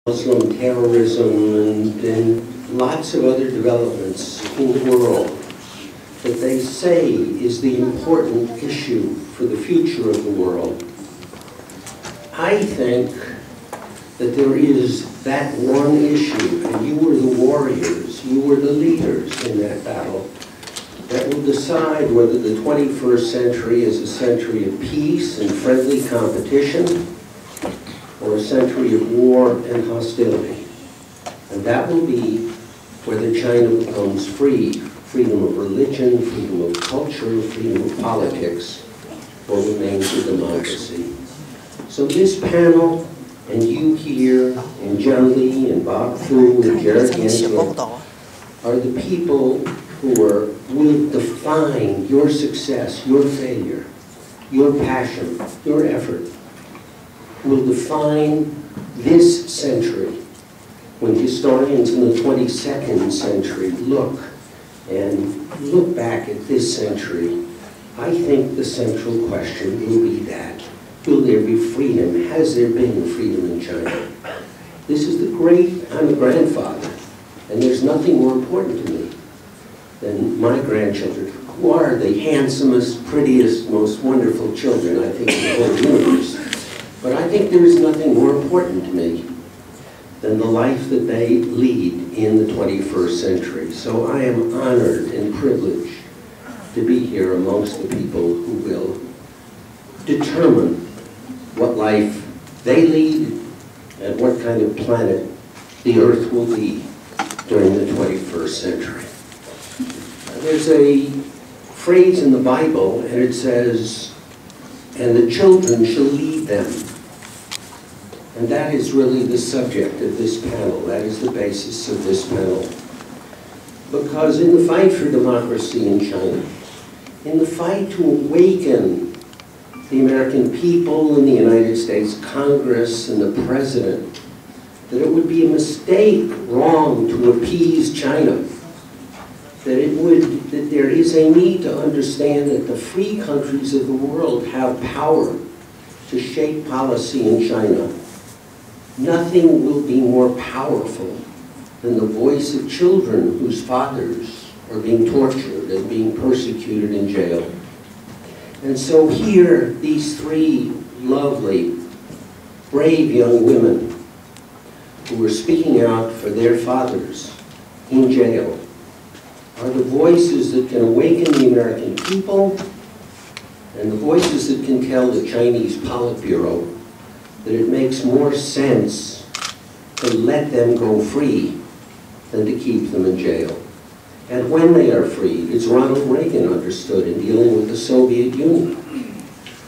Muslim terrorism and lots of other developments in the world that they say is the important issue for the future of the world. I think that there is that one issue, and you were the warriors, you were the leaders in that battle, that will decide whether the 21st century is a century of peace and friendly competition, or a century of war and hostility. And that will be whether China becomes free, freedom of religion, freedom of culture, freedom of politics, or remains a democracy. So this panel, and you here, and John Lee, and Bob Fu, and Jared Yanko, are the people who will define your success, your failure, your passion, your effort, will define this century. When historians in the 22nd century look back at this century, I think the central question will be that. Will there be freedom? Has there been freedom in China? This is the great, I'm a grandfather, and there's nothing more important to me than my grandchildren, who are the handsomest, prettiest, most wonderful children, I think, in the whole universe. But I think there is nothing more important to me than the life that they lead in the 21st century. So I am honored and privileged to be here amongst the people who will determine what life they lead and what kind of planet the Earth will be during the 21st century. There's a phrase in the Bible, and it says, "And the children shall lead them." And that is really the subject of this panel. That is the basis of this panel. Because in the fight for democracy in China, in the fight to awaken the American people and the United States Congress and the President, that it would be a mistake, wrong, to appease China. That there is a need to understand that the free countries of the world have power to shape policy in China. Nothing will be more powerful than the voice of children whose fathers are being tortured and being persecuted in jail. And so here, these three lovely, brave young women who are speaking out for their fathers in jail are the voices that can awaken the American people and the voices that can tell the Chinese Politburo that it makes more sense to let them go free than to keep them in jail. And when they are freed, as Ronald Reagan understood in dealing with the Soviet Union,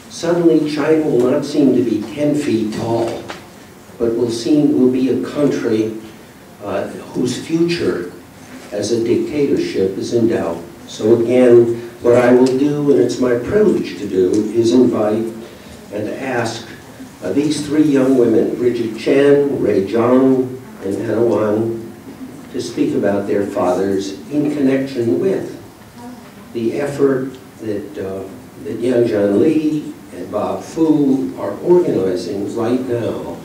suddenly China will not seem to be 10 feet tall, but will be a country whose future as a dictatorship is in doubt. So again, what I will do, and it's my privilege to do, is invite and ask these three young women, Bridget Chen, Ray Zhang, and Anna Wang, to speak about their fathers in connection with the effort that Yang John Lee and Bob Fu are organizing right now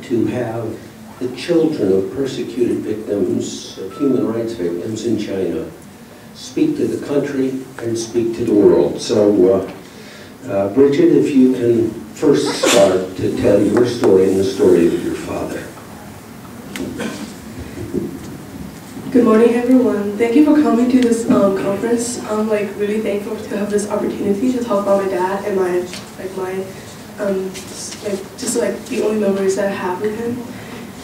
to have the children of persecuted victims, of human rights victims in China, speak to the country and speak to the world. So, Bridget, if you can first start to tell your story and the story of your father. Good morning, everyone. Thank you for coming to this conference. I'm really thankful to have this opportunity to talk about my dad and the only memories that I have with him.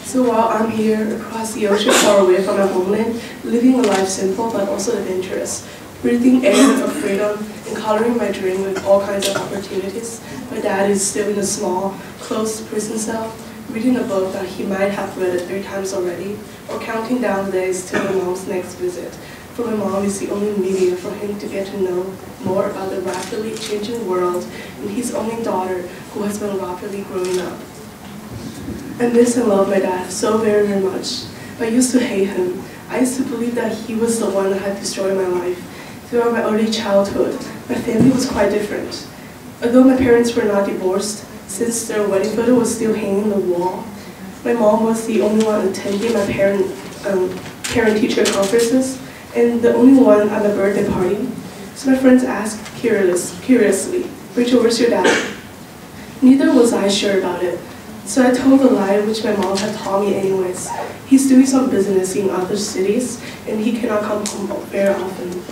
So while I'm here across the ocean, far away from my homeland, living a life simple but also adventurous, breathing air of freedom and coloring my dream with all kinds of opportunities, my dad is still in a small, closed prison cell, reading a book that he might have read it 3 times already, or counting down the days till my mom's next visit. For my mom is the only medium for him to get to know more about the rapidly changing world and his only daughter who has been rapidly growing up. I miss and love my dad so very, very much. I used to hate him. I used to believe that he was the one that had destroyed my life. Throughout my early childhood, my family was quite different. Although my parents were not divorced, since their wedding photo was still hanging on the wall, My mom was the only one attending my parent-teacher conferences, and the only one at the birthday party. So my friends asked curiously, "Rachel, where's your dad?" Neither was I sure about it. So I told a lie which my mom had taught me anyways. He's doing some business in other cities, and he cannot come home very often.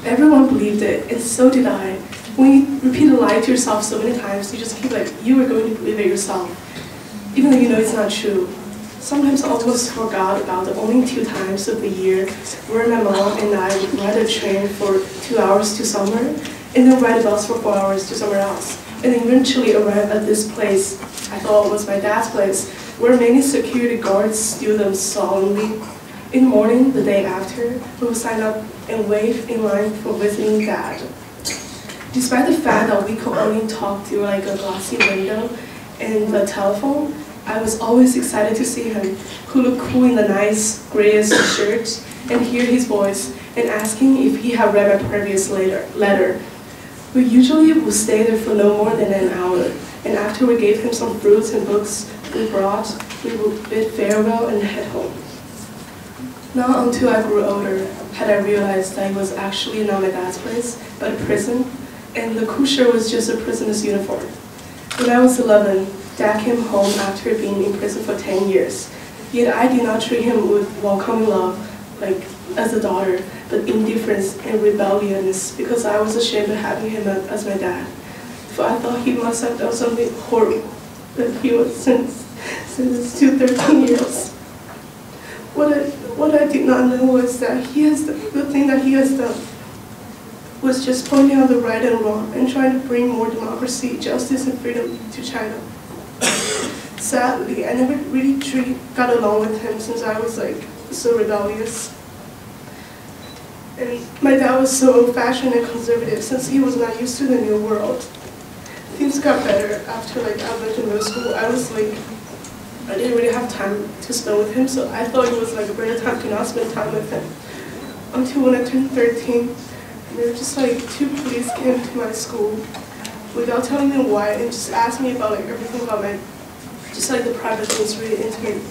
Everyone believed it, and so did I. When you repeat a lie to yourself so many times, you just keep you are going to believe it yourself, even though you know it's not true. Sometimes I almost forgot about the only 2 times of the year where my mom and I would ride a train for 2 hours to somewhere, and then ride a bus for 4 hours to somewhere else, and eventually arrive at this place I thought was my dad's place, where many security guards stood them solemnly. In the morning, the day after, we would sign up and wait in line for visiting dad. Despite the fact that we could only talk through a glassy window and the telephone, I was always excited to see him, who looked cool in the nice grayish shirt, and hear his voice, and asking if he had read my previous letter. We usually would stay there for no more than an hour, and after we gave him some fruits and books we brought, we would bid farewell and head home. Not until I grew older had I realized that it was actually not my dad's place, but a prison, and the cool shirt was just a prisoner's uniform. When I was 11, Dad came home after being in prison for 10 years. Yet I did not treat him with welcoming love, as a daughter, but indifference and rebelliousness, because I was ashamed of having him as my dad. For I thought he must have done something horrible that he was sentenced to 13 years. What I did not know was that the thing that he has done was just pointing out the right and wrong and trying to bring more democracy, justice, and freedom to China. Sadly, I never really got along with him since I was so rebellious. And my dad was so old-fashioned and conservative since he was not used to the new world. Things got better after I went to middle school. I didn't really have time to spend with him, so I thought it was a better time to not spend time with him. Until when I turned 13, there were just 2 police came to my school without telling me why, and just asked me about everything about the private things, really intimate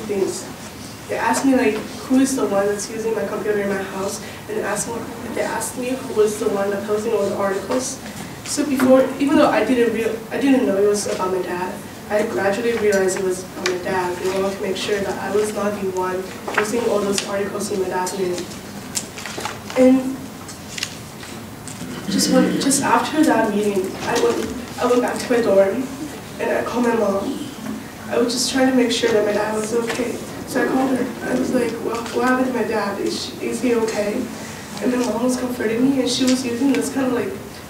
things. They asked me who is the one that's using my computer in my house, and they asked me who was the one that's posting all the articles. So even though I didn't know it was about my dad, I gradually realized it was about my dad. They wanted to make sure that I was not the one posting all those articles in my dad's name. And just after that meeting, I went back to my dorm and I called my mom. I was just trying to make sure that my dad was okay. So I called her. I was like, well, what happened to my dad? Is he okay? And my mom was comforting me, and she was using this kind of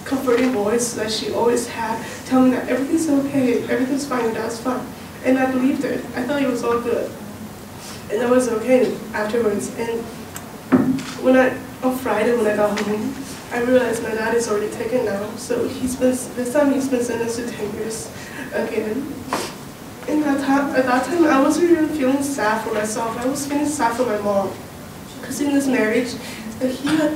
comforting voice that she always had, telling me that everything's okay, everything's fine, your dad's fine. And I believed it. I thought it was all good. And that was okay afterwards. And on Friday when I got home, I realized my dad is already taken now. So this time he's been sentenced to 10 years again. And at that time, I wasn't even feeling sad for myself. I was feeling sad for my mom. Because in this marriage,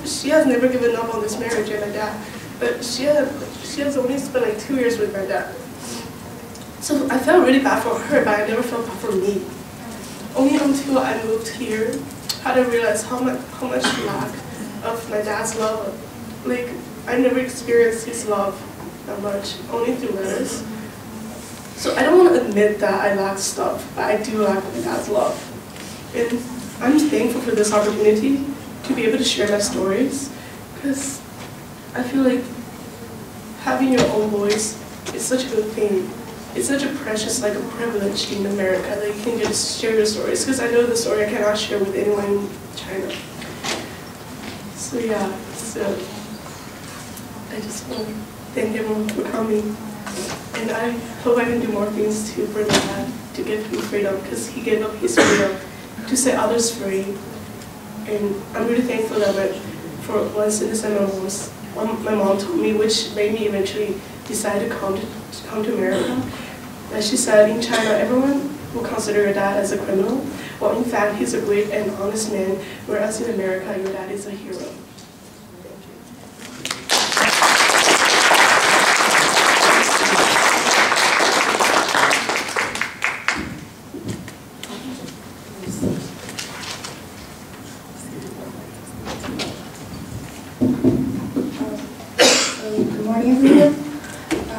she has never given up on this marriage and my dad. But she has only spent 2 years with my dad. So I felt really bad for her, but I never felt bad for me. Only until I moved here had I realized how much lack of my dad's love. I never experienced his love that much, only through letters. So I don't want to admit that I lack stuff, but I do lack my dad's love. And I'm thankful for this opportunity to be able to share my stories, because I feel like having your own voice is such a good thing. It's such a precious, a privilege in America that you can just share your stories, because I know the story I cannot share with anyone in China. So yeah, I just want to thank everyone for coming. And I hope I can do more things to bring my dad, to give him freedom, because he gave up his freedom to set others free. And I'm really thankful that for one sentence that my mom told me, which made me eventually decide to come to America. That she said, in China, everyone will consider your dad as a criminal, while in fact he's a great and honest man, whereas in America, your dad is a hero.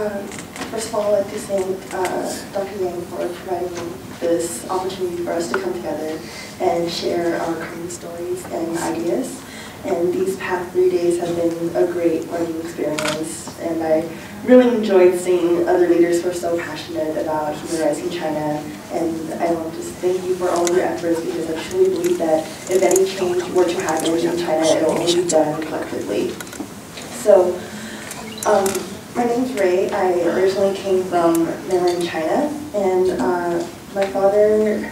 First of all, I'd like to thank Dr. Yang for providing this opportunity for us to come together and share our common stories and ideas. And these past 3 days have been a great learning experience, and I really enjoyed seeing other leaders who are so passionate about human rights in China. And I want to thank you for all of your efforts, because I truly believe that if any change were to happen in China, it will only be done collectively. So, my name's Ray. I originally came from mainland China, and my father,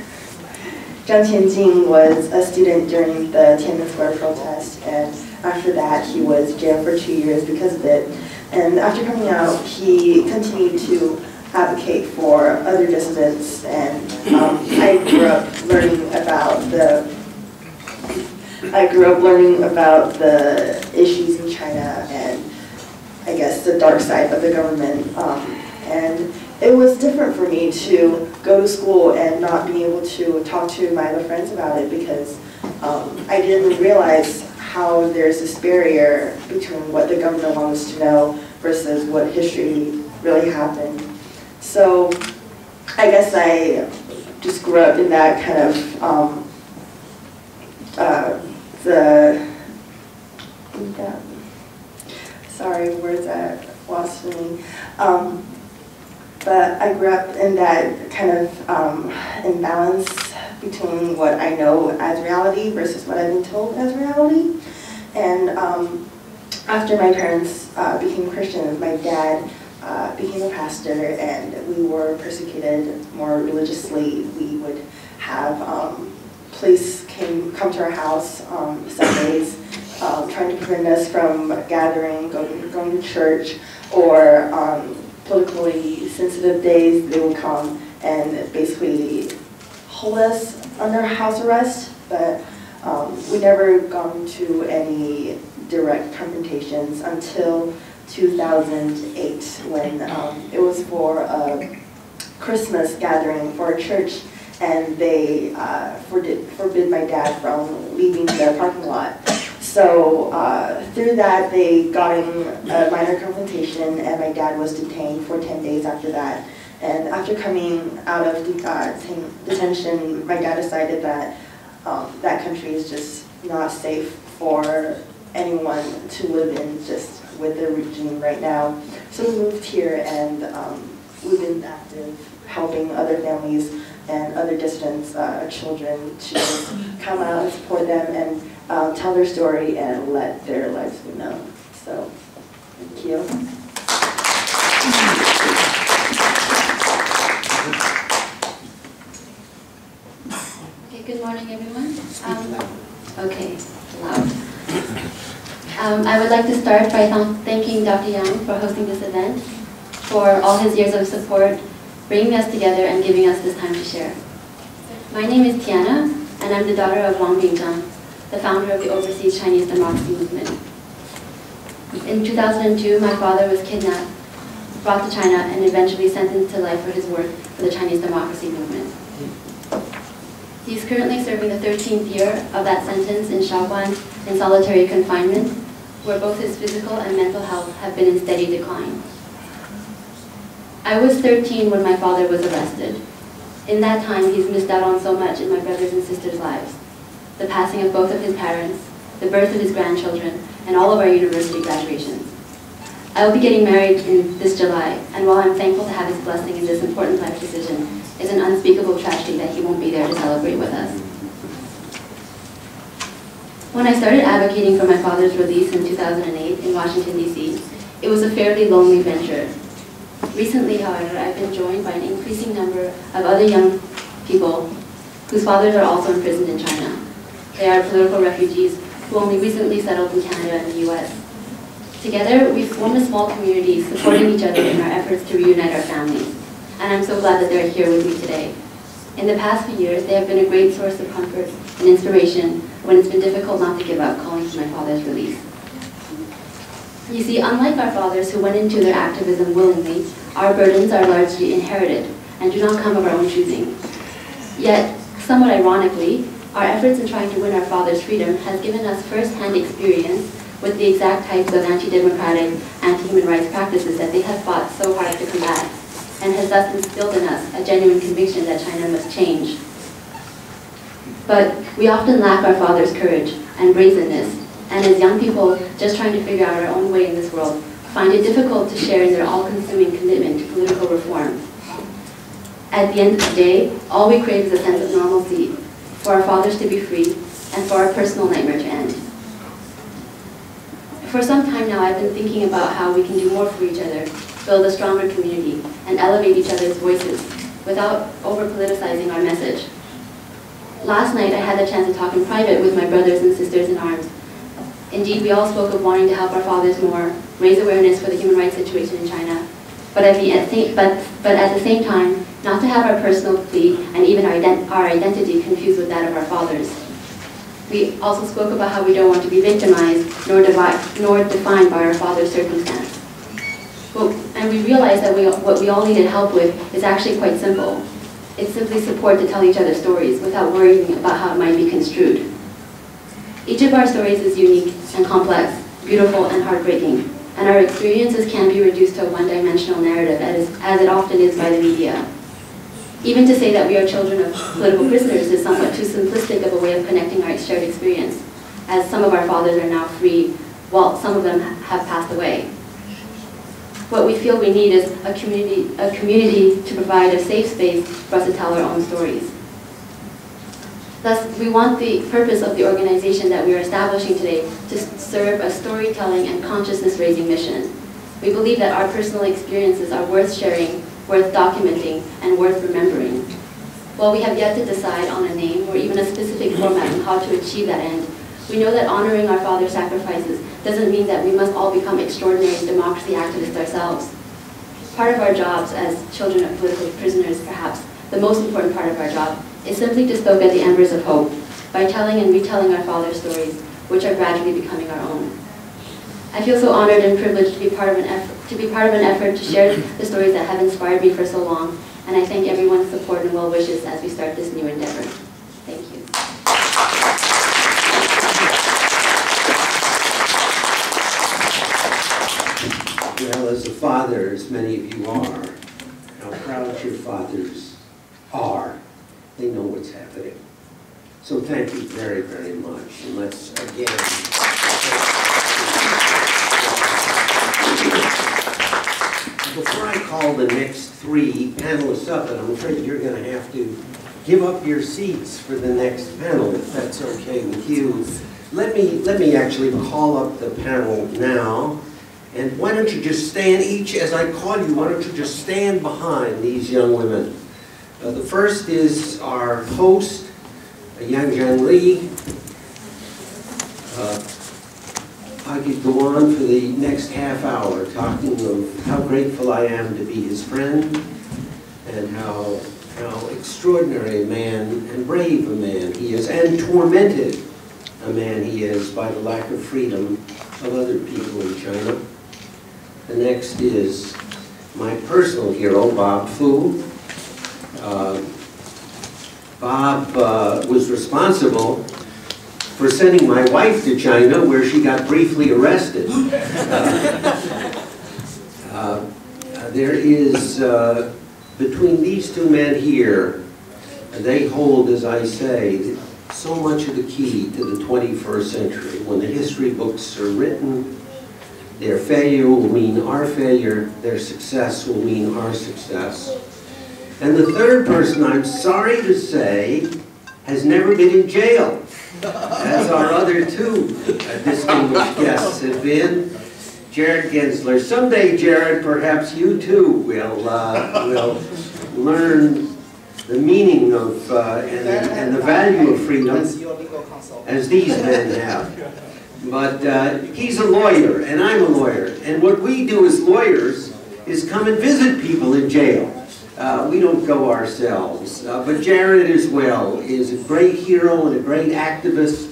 Zhang Qianjing, was a student during the Tiananmen Square protest, and after that he was jailed for 2 years because of it. And after coming out, he continued to advocate for other dissidents, and I grew up learning about the issues in China and I guess the dark side of the government. And it was different for me to go to school and not be able to talk to my other friends about it, because I didn't realize how there's this barrier between what the government wants to know versus what history really happened. So I guess I just grew up in that kind of sorry, words are lost for me. But I grew up in that kind of imbalance between what I know as reality versus what I've been told as reality. And after my parents became Christians, my dad became a pastor, and we were persecuted more religiously. We would have police come to our house Sundays, trying to prevent us from gathering, going to church, or politically sensitive days. They would come and basically hold us under house arrest, but we never got into any direct confrontations until 2008, when it was for a Christmas gathering for a church, and they forbid my dad from leaving the parking lot. So through that, they got in a minor confrontation, and my dad was detained for 10 days after that. And after coming out of detention, my dad decided that that country is just not safe for anyone to live in, just with the regime right now. So we moved here, and we've been active helping other families and other dissidents, children, to come out and support them and tell their story and let their lives be known. So, thank you. Okay, good morning, everyone. Okay, loud. I would like to start by thanking Dr. Yang for hosting this event, for all his years of support, bringing us together and giving us this time to share. My name is Tiana, and I'm the daughter of Wang Bingzhang, the founder of the Overseas Chinese Democracy Movement. In 2002, my father was kidnapped, brought to China, and eventually sentenced to life for his work for the Chinese Democracy Movement. He's currently serving the 13th year of that sentence in Shaoguan in solitary confinement, where both his physical and mental health have been in steady decline. I was 13 when my father was arrested. In that time, he's missed out on so much in my brothers and sisters' lives. The passing of both of his parents, the birth of his grandchildren, and all of our university graduations. I will be getting married in this July, and while I'm thankful to have his blessing in this important life decision, it's an unspeakable tragedy that he won't be there to celebrate with us. When I started advocating for my father's release in 2008 in Washington, D.C., it was a fairly lonely venture. Recently, however, I've been joined by an increasing number of other young people whose fathers are also imprisoned in China. They are political refugees who only recently settled in Canada and the U.S. Together, we've formed a small community supporting each other in our efforts to reunite our families. And I'm so glad that they're here with me today. In the past few years, they have been a great source of comfort and inspiration when it's been difficult not to give up calling for my father's release. You see, unlike our fathers who went into their activism willingly, our burdens are largely inherited and do not come of our own choosing. Yet, somewhat ironically, our efforts in trying to win our father's freedom has given us first-hand experience with the exact types of anti-democratic, anti-human rights practices that they have fought so hard and has thus instilled in us a genuine conviction that China must change. But we often lack our fathers' courage and brazenness, and as young people just trying to figure out our own way in this world, find it difficult to share in their all-consuming commitment to political reform. At the end of the day, all we crave is a sense of normalcy, for our fathers to be free, and for our personal nightmare to end. For some time now, I've been thinking about how we can do more for each other, build a stronger community, and elevate each other's voices without over-politicizing our message. Last night, I had the chance to talk in private with my brothers and sisters in arms. Indeed, we all spoke of wanting to help our fathers more, raise awareness for the human rights situation in China, but at the same time, not to have our personal plea and even our identity confused with that of our fathers. We also spoke about how we don't want to be victimized nor defined by our father's circumstance. And we realized that what we all needed help with is actually quite simple. It's simply support to tell each other stories without worrying about how it might be construed. Each of our stories is unique and complex, beautiful and heartbreaking, and our experiences can't be reduced to a one-dimensional narrative as it often is by the media. Even to say that we are children of political prisoners is somewhat too simplistic of a way of connecting our shared experience, as some of our fathers are now free, while some of them have passed away. What we feel we need is a community to provide a safe space for us to tell our own stories. Thus, we want the purpose of the organization that we are establishing today to serve a storytelling and consciousness-raising mission. We believe that our personal experiences are worth sharing, worth documenting, and worth remembering. While we have yet to decide on a name or even a specific format on how to achieve that end, we know that honoring our fathers' sacrifices doesn't mean that we must all become extraordinary democracy activists ourselves. Part of our jobs as children of political prisoners, perhaps the most important part of our job, is simply to stoke at the embers of hope by telling and retelling our fathers' stories, which are gradually becoming our own. I feel so honored and privileged to be part of an effort to share the stories that have inspired me for so long, and I thank everyone's support and well wishes as we start this new endeavor. Thank you. Well, as a father, as many of you are, how proud your fathers are. They know what's happening. So thank you very, very much. And let's again... Before I call the next three panelists up, and I'm afraid you're going to have to give up your seats for the next panel, if that's okay with you. Let me actually call up the panel now. And why don't you just stand each, as I call you, why don't you just stand behind these young women. The first is our host, Yang Zhang Li. I could go on for the next half hour talking of how grateful I am to be his friend and how extraordinary a man and brave a man he is, and tormented a man he is by the lack of freedom of other people in China. The next is my personal hero, Bob Fu. Bob was responsible for sending my wife to China, where she got briefly arrested. There is, between these two men here, they hold, as I say, so much of the key to the 21st century. When the history books are written, their failure will mean our failure, their success will mean our success. And the third person, I'm sorry to say, has never been in jail, as our other two distinguished guests have been. Jared Gensler. Someday, Jared, perhaps you too will learn the meaning of and the value of freedom, as these men have. But he's a lawyer, and I'm a lawyer. And what we do as lawyers is come and visit people in jail. We don't go ourselves. But Jared as well is a great hero and a great activist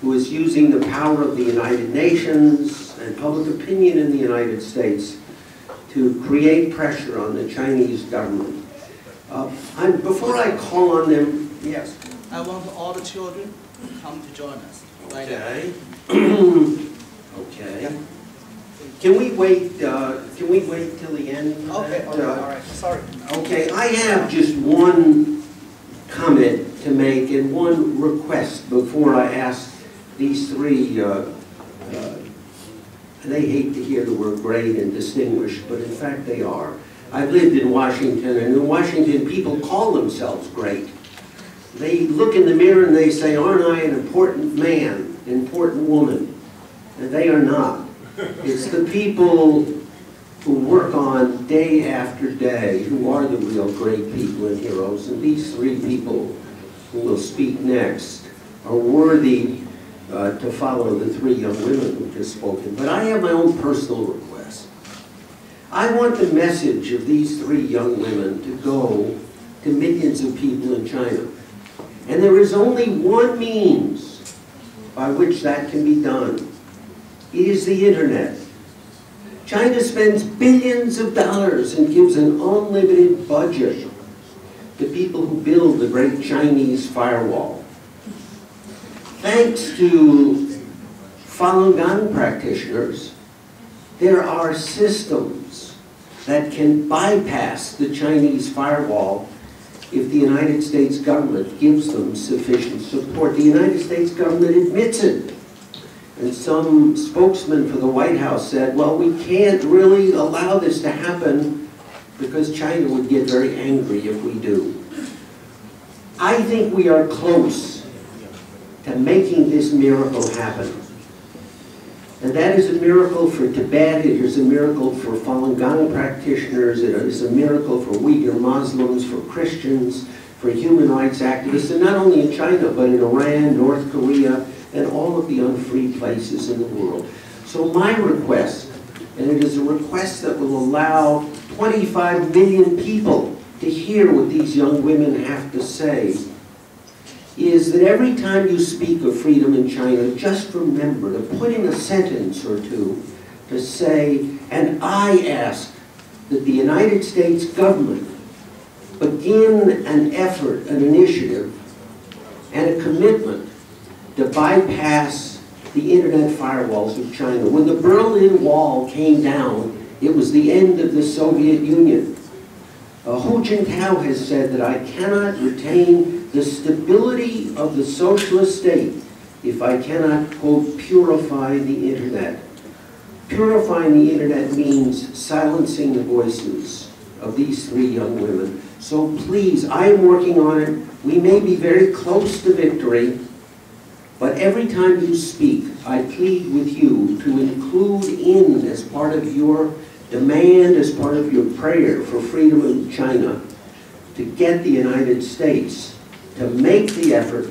who is using the power of the United Nations and public opinion in the United States to create pressure on the Chinese government. Before I call on them, yes? I want all the children to come to join us. Okay. Okay. Can we wait? Can we wait till the end? Okay, all right, sorry. Okay, I have just one comment to make and one request before I ask these three. They hate to hear the word great and distinguished, but in fact they are. I've lived in Washington, and in Washington people call themselves great. They look in the mirror and they say, aren't I an important man, an important woman? And they are not. It's the people who work on day after day who are the real great people and heroes. And these three people who will speak next are worthy to follow the three young women who just spoken. But I have my own personal request. I want the message of these three young women to go to millions of people in China. And there is only one means by which that can be done. It is the internet. China spends billions of dollars and gives an unlimited budget to people who build the great Chinese firewall. Thanks to Falun Gong practitioners, there are systems that can bypass the Chinese firewall if the United States government gives them sufficient support. The United States government admits it. And some spokesman for the White House said, well, we can't really allow this to happen because China would get very angry if we do. I think we are close to making this miracle happen. And that is a miracle for Tibet, it is a miracle for Falun Gong practitioners, it is a miracle for Uyghur Muslims, for Christians, for human rights activists, and not only in China, but in Iran, North Korea, and all of the unfree places in the world. So my request, and it is a request that will allow 25 million people to hear what these young women have to say, is that every time you speak of freedom in China, just remember to put in a sentence or two to say, and I ask that the United States government begin an effort, an initiative, and a commitment to bypass the internet firewalls of China. When the Berlin Wall came down, it was the end of the Soviet Union. Hu Jintao has said that I cannot retain the stability of the socialist state if I cannot, quote, purify the internet. Purifying the internet means silencing the voices of these three young women. So please, I am working on it. We may be very close to victory, but every time you speak, I plead with you to include in, as part of your demand, as part of your prayer for freedom in China, to get the United States to make the effort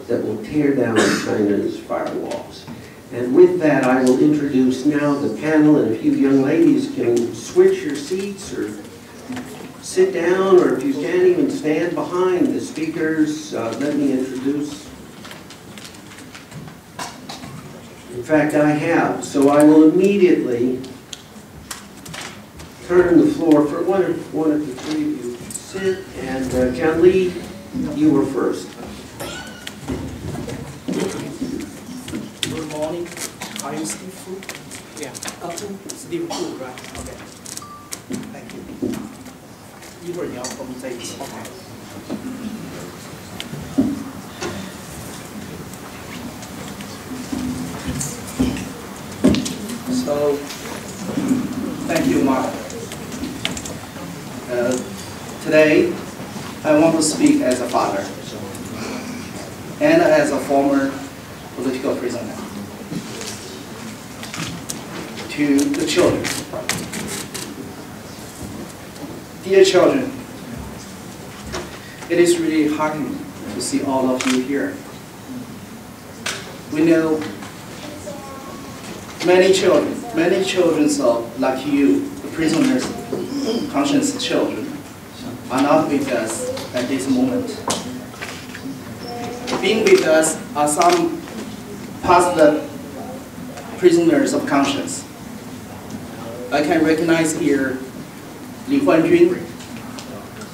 that will tear down China's firewalls. And with that, I will introduce now the panel, and if you young ladies can switch your seats or sit down, or if you can't even stand behind the speakers, let me introduce. In fact, I have, so I will immediately turn the floor for one of the three of you. Sit, and John Lee, you were first. Good morning. Are you Steve Fu? Yeah. Steve Fu, right? Okay. Thank you. 一会儿你要跟我们在一起。Okay. So, thank you, Mark. Today, I want to speak as a father and as a former political prisoner to the children. Dear children, it is really heartening to see all of you here. We know many children like you, the prisoners, conscious children, are not with us at this moment. Being with us are some past prisoners of conscience. I can recognize here Li Huanjun,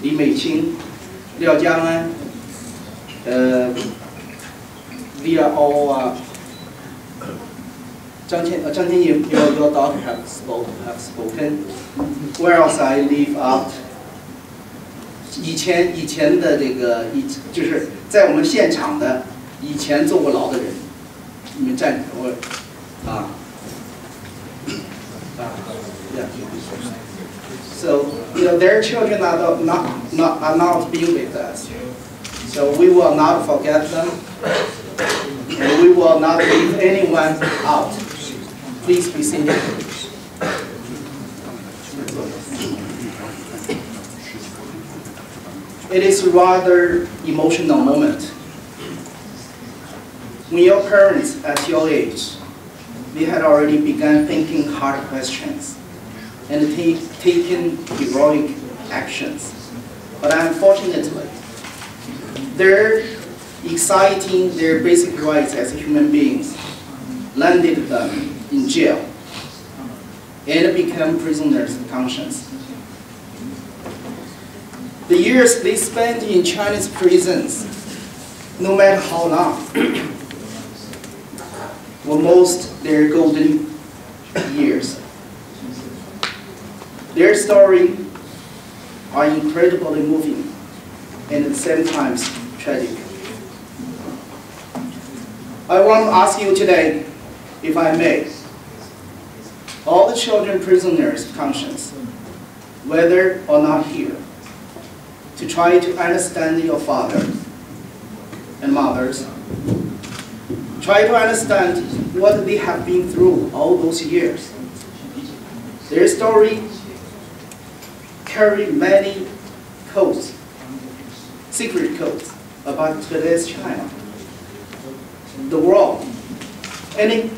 Li Meiqing, Liao Jiang'an. They are all your daughter have spoken. Where else I leave out? 以前的这个就是在我们现场的以前坐过牢的人，你们站我啊。 Yeah. So their children are not being with us. So we will not forget them, and we will not leave anyone out. Please be seated. It is a rather emotional moment. When your parents at your age, they had already begun thinking hard questions and taking heroic actions. But unfortunately, their exciting their basic rights as human beings landed them in jail and became prisoners of conscience. The years they spent in Chinese prisons, no matter how long, were most their golden years. Their story are incredibly moving and at the same time tragic. I want to ask you today, if I may, all the children prisoners of conscience, whether or not here, to try to understand your fathers and mothers. Try to understand what they have been through all those years. Their story carry many codes, secret codes about today's China, the world, and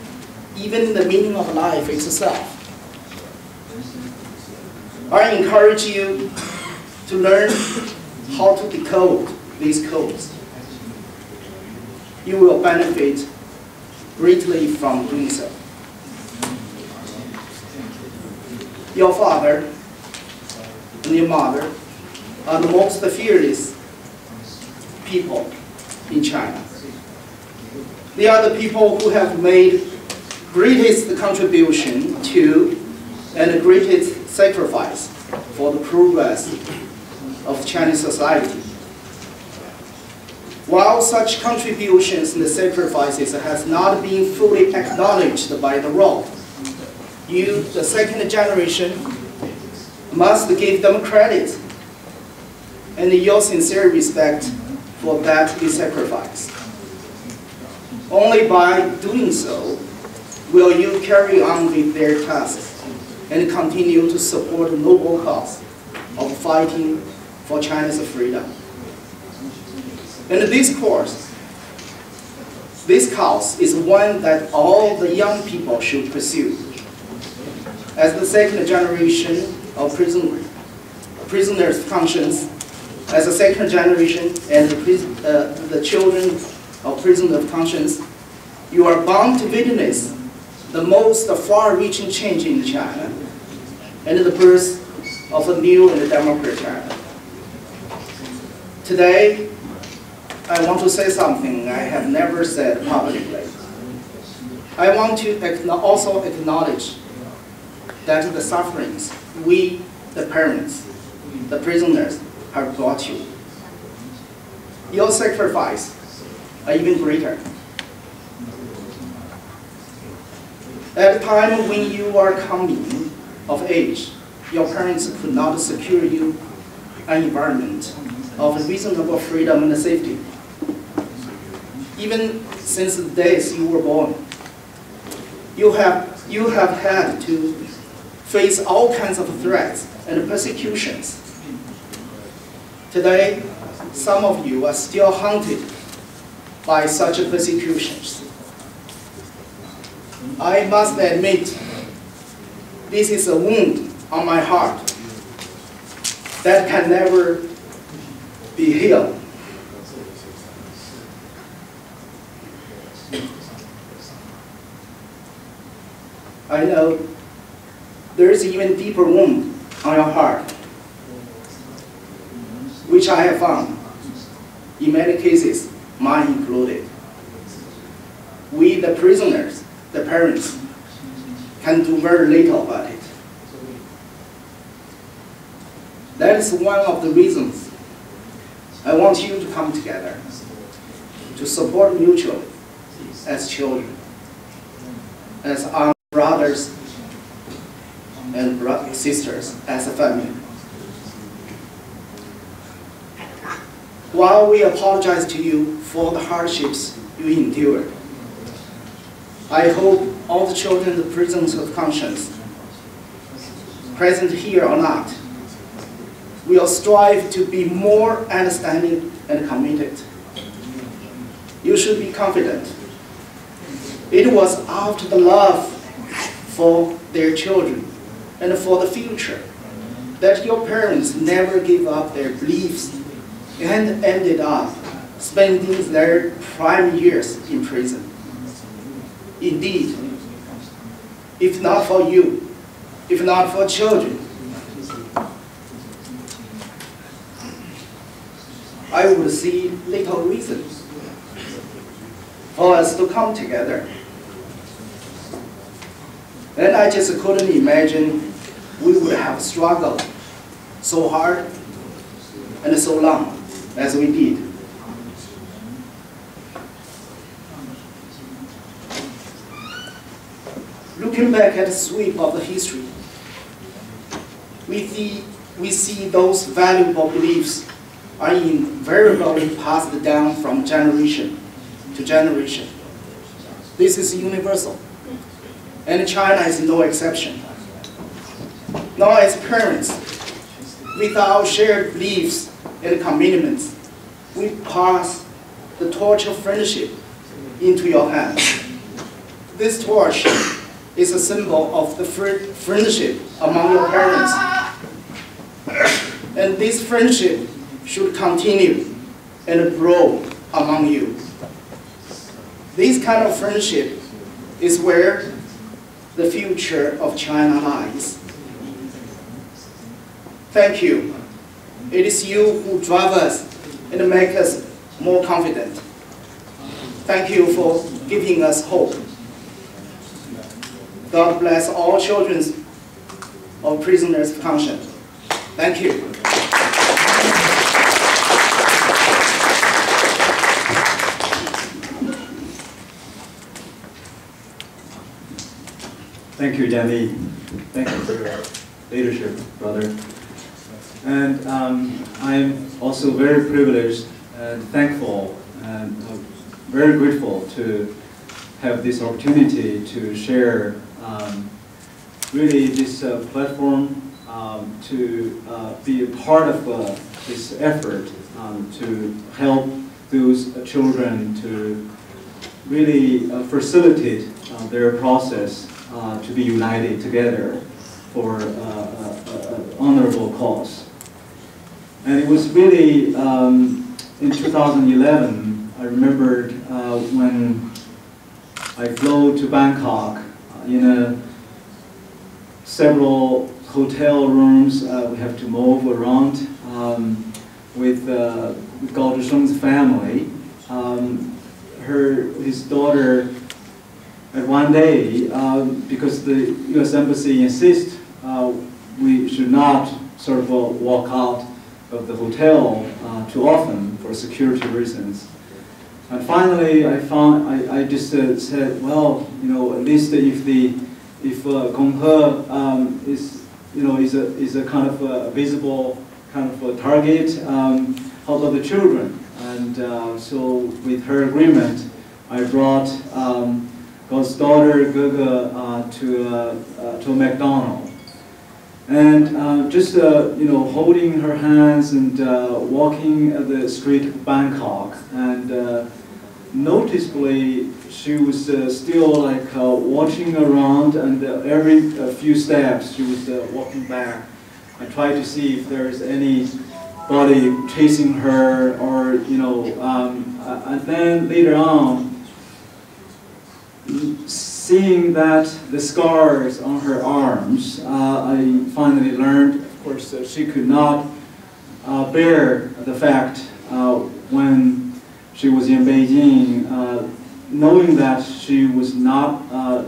even the meaning of life itself. I encourage you to learn how to decode these codes. You will benefit greatly from doing so. Your father and your mother are the most fearless people in China. They are the people who have made greatest contribution to and the greatest sacrifice for the progress of Chinese society. While such contributions and sacrifices has not been fully acknowledged by the world, you, the second generation, must give them credit and your sincere respect for that sacrifice. Only by doing so will you carry on with their tasks and continue to support the noble cause of fighting for China's freedom. And this cause is one that all the young people should pursue. As the second generation of prisoners of conscience, as a second generation and the children of prisoners of conscience, you are bound to witness the most far-reaching change in China and the birth of a new and democratic China. Today, I want to say something I have never said publicly. I want to also acknowledge that the sufferings we, the parents, the prisoners, have brought you. Your sacrifice are even greater. At the time when you are coming of age, your parents could not secure you an environment of reasonable freedom and safety. Even since the days you were born, you have had to face all kinds of threats and persecutions. Today, some of you are still haunted by such persecutions. I must admit, this is a wound on my heart that can never be healed. I know there is even deeper wound on your heart, which I have found, in many cases, mine included. We, the prisoners, the parents, can do very little about it. That is one of the reasons I want you to come together to support mutually as children, as our brothers and sisters, as a family. While we apologize to you for the hardships you endured, I hope all the children in the prisons of conscience, present here or not, will strive to be more understanding and committed. You should be confident. It was after the love for their children and for the future that your parents never gave up their beliefs and ended up spending their prime years in prison. Indeed, if not for you, if not for children, I would see little reason for us to come together. And I just couldn't imagine we would have struggled so hard and so long as we did. Looking back at the sweep of the history, we see those valuable beliefs are invariably passed down from generation to generation. This is universal, and China is no exception. Now, as parents, with our shared beliefs and commitments, we pass the torch of friendship into your hands. This torch is a symbol of the friendship among your parents. And this friendship should continue and grow among you. This kind of friendship is where the future of China lies. Thank you. It is you who drive us and make us more confident. Thank you for giving us hope. God bless all children of prisoners of conscience. Thank you. Thank you, Danny. Thank you for your leadership, brother. And I'm also very privileged and thankful and very grateful to have this opportunity to share really this platform to be a part of this effort to help those children to really facilitate their process to be united together for an honorable cause. And it was really in 2011, I remembered when I flew to Bangkok in several hotel rooms. We have to move around with Gao Zhisheng's family. His daughter, at one day, because the U.S. Embassy insists we should not sort of walk out of the hotel too often for security reasons. And finally, I just said, well, at least if Gong He is a kind of a visible kind of a target, how about the children? And so with her agreement, I brought God's daughter Gaga to a McDonald's. And just holding her hands and walking the street of Bangkok, and noticeably she was still like watching around, and every few steps she was walking back. I tried to see if there is anybody chasing her, or and then later on, seeing that the scars on her arms, I finally learned, of course, she could not bear the fact when she was in Beijing, knowing that she was no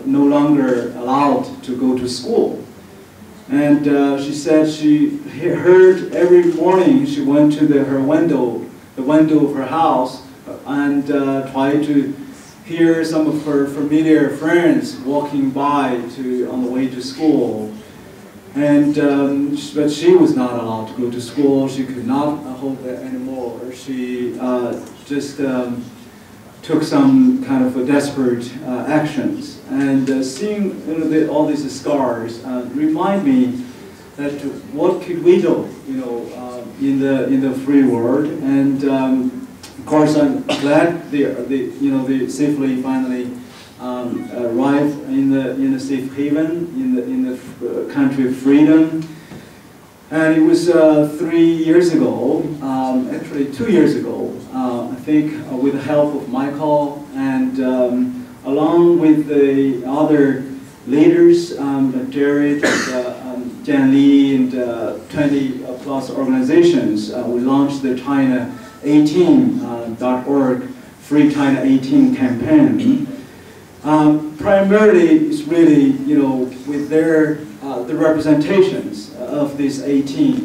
longer allowed to go to school. And she said she heard every morning she went to the window of her house, and tried to hear some of her familiar friends walking by on the way to school. And but she was not allowed to go to school. She could not hold that anymore. She just took some kind of desperate actions. And seeing all these scars remind me that what could we do, in the free world. And of course, I'm glad they safely finally arrived in a safe haven in the country of freedom. And it was 3 years ago, actually 2 years ago, I think, with the help of Michael and along with the other leaders, Jared, Jan Lee, and 20 plus organizations, we launched the China18.org Free China 18 campaign. Primarily, it's really, with the representations of this 18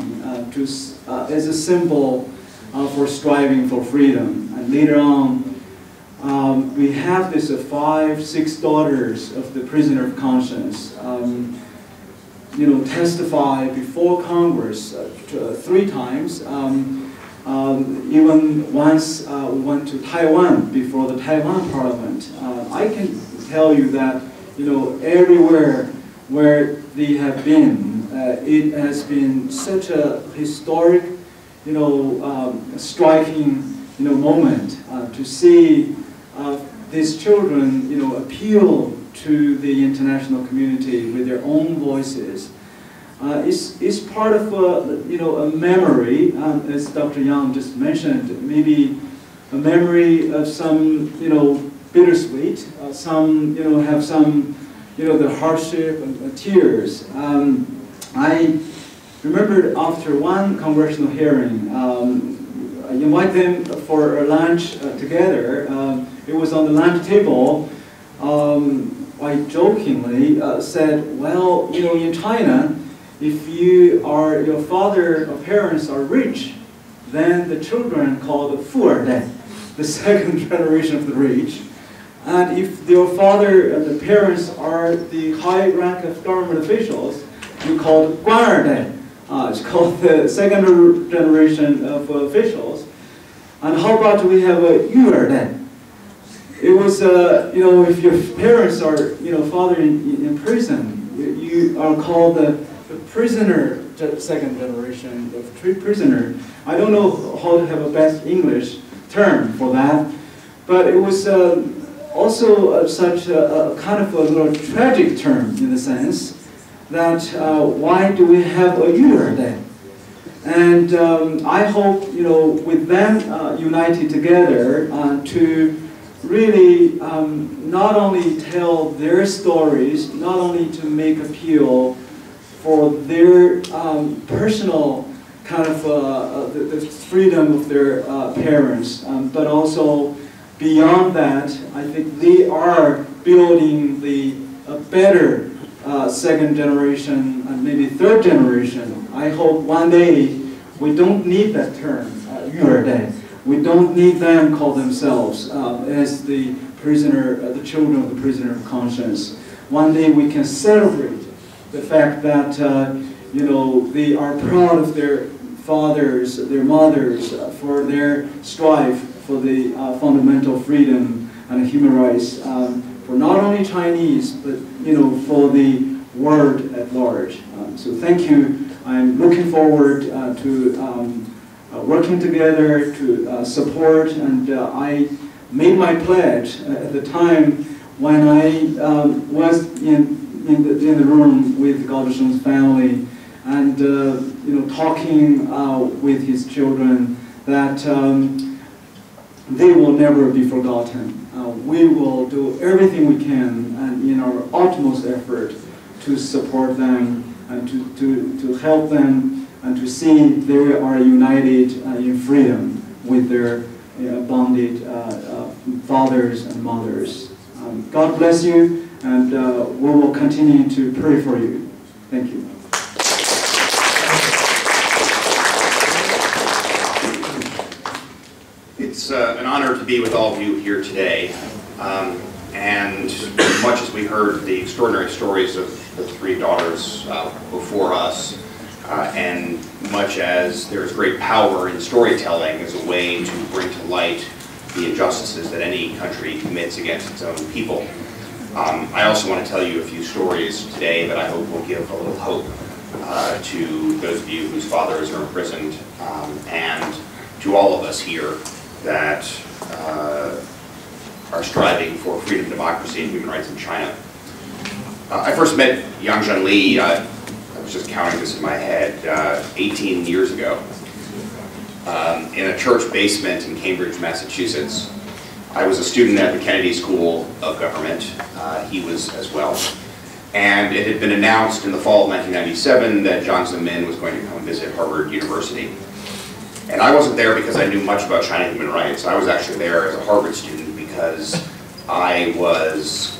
as a symbol for striving for freedom. And later on, we have this 6 daughters of the prisoner of conscience, testify before Congress 3 times. Even once we went to Taiwan before the Taiwan Parliament. I can tell you that everywhere where they have been, it has been such a historic, striking, moment to see these children, appeal to the international community with their own voices. It's part of a memory, as Dr. Yang just mentioned, maybe a memory of some bittersweet, some have some the hardship and tears. I remember after one congressional hearing, I invited them for a lunch together. It was on the lunch table. I jokingly said, well, in China, if your father or parents are rich, then the children called the 富二代, the second generation of the rich. And if your father and the parents are the high rank of government officials, you call it 官二代. It's called the second generation of officials. And how about we have a 裕二代? It was, if your parents are, father in prison, you are called the prisoner, second generation of prisoner. I don't know how to have a best English term for that, but it was also such a kind of a little tragic term in the sense that why do we have a 裕二代? And I hope, with them united together to really not only tell their stories, not only to make appeal for their personal kind of the freedom of their parents, but also beyond that, I think they are building a better second generation and maybe third generation. I hope one day we don't need that term, 裕二代. We don't need them call themselves as the prisoner, the children of the prisoner of conscience. One day we can celebrate the fact that they are proud of their fathers, their mothers, for their strive for the fundamental freedom and human rights for not only Chinese but for the world at large. So thank you. I'm looking forward to working together to support, and I made my pledge at the time when I was in the room with Gaosheng's family and talking with his children that they will never be forgotten. We will do everything we can and in our utmost effort to support them and to help them and to see they are united in freedom with their bonded fathers and mothers. God bless you, and we will continue to pray for you. Thank you. It's an honor to be with all of you here today. And much as we heard the extraordinary stories of the three daughters before us, and much as there's great power in storytelling as a way to bring to light the injustices that any country commits against its own people, I also want to tell you a few stories today that I hope will give a little hope to those of you whose fathers are imprisoned, and to all of us here that are striving for freedom, democracy, and human rights in China. I first met Yang Zhenli, I was just counting this in my head, 18 years ago, in a church basement in Cambridge, Massachusetts. I was a student at the Kennedy School of Government. He was as well. And it had been announced in the fall of 1997 that Jiang Zemin was going to come visit Harvard University. And I wasn't there because I knew much about China human rights. I was actually there as a Harvard student because I was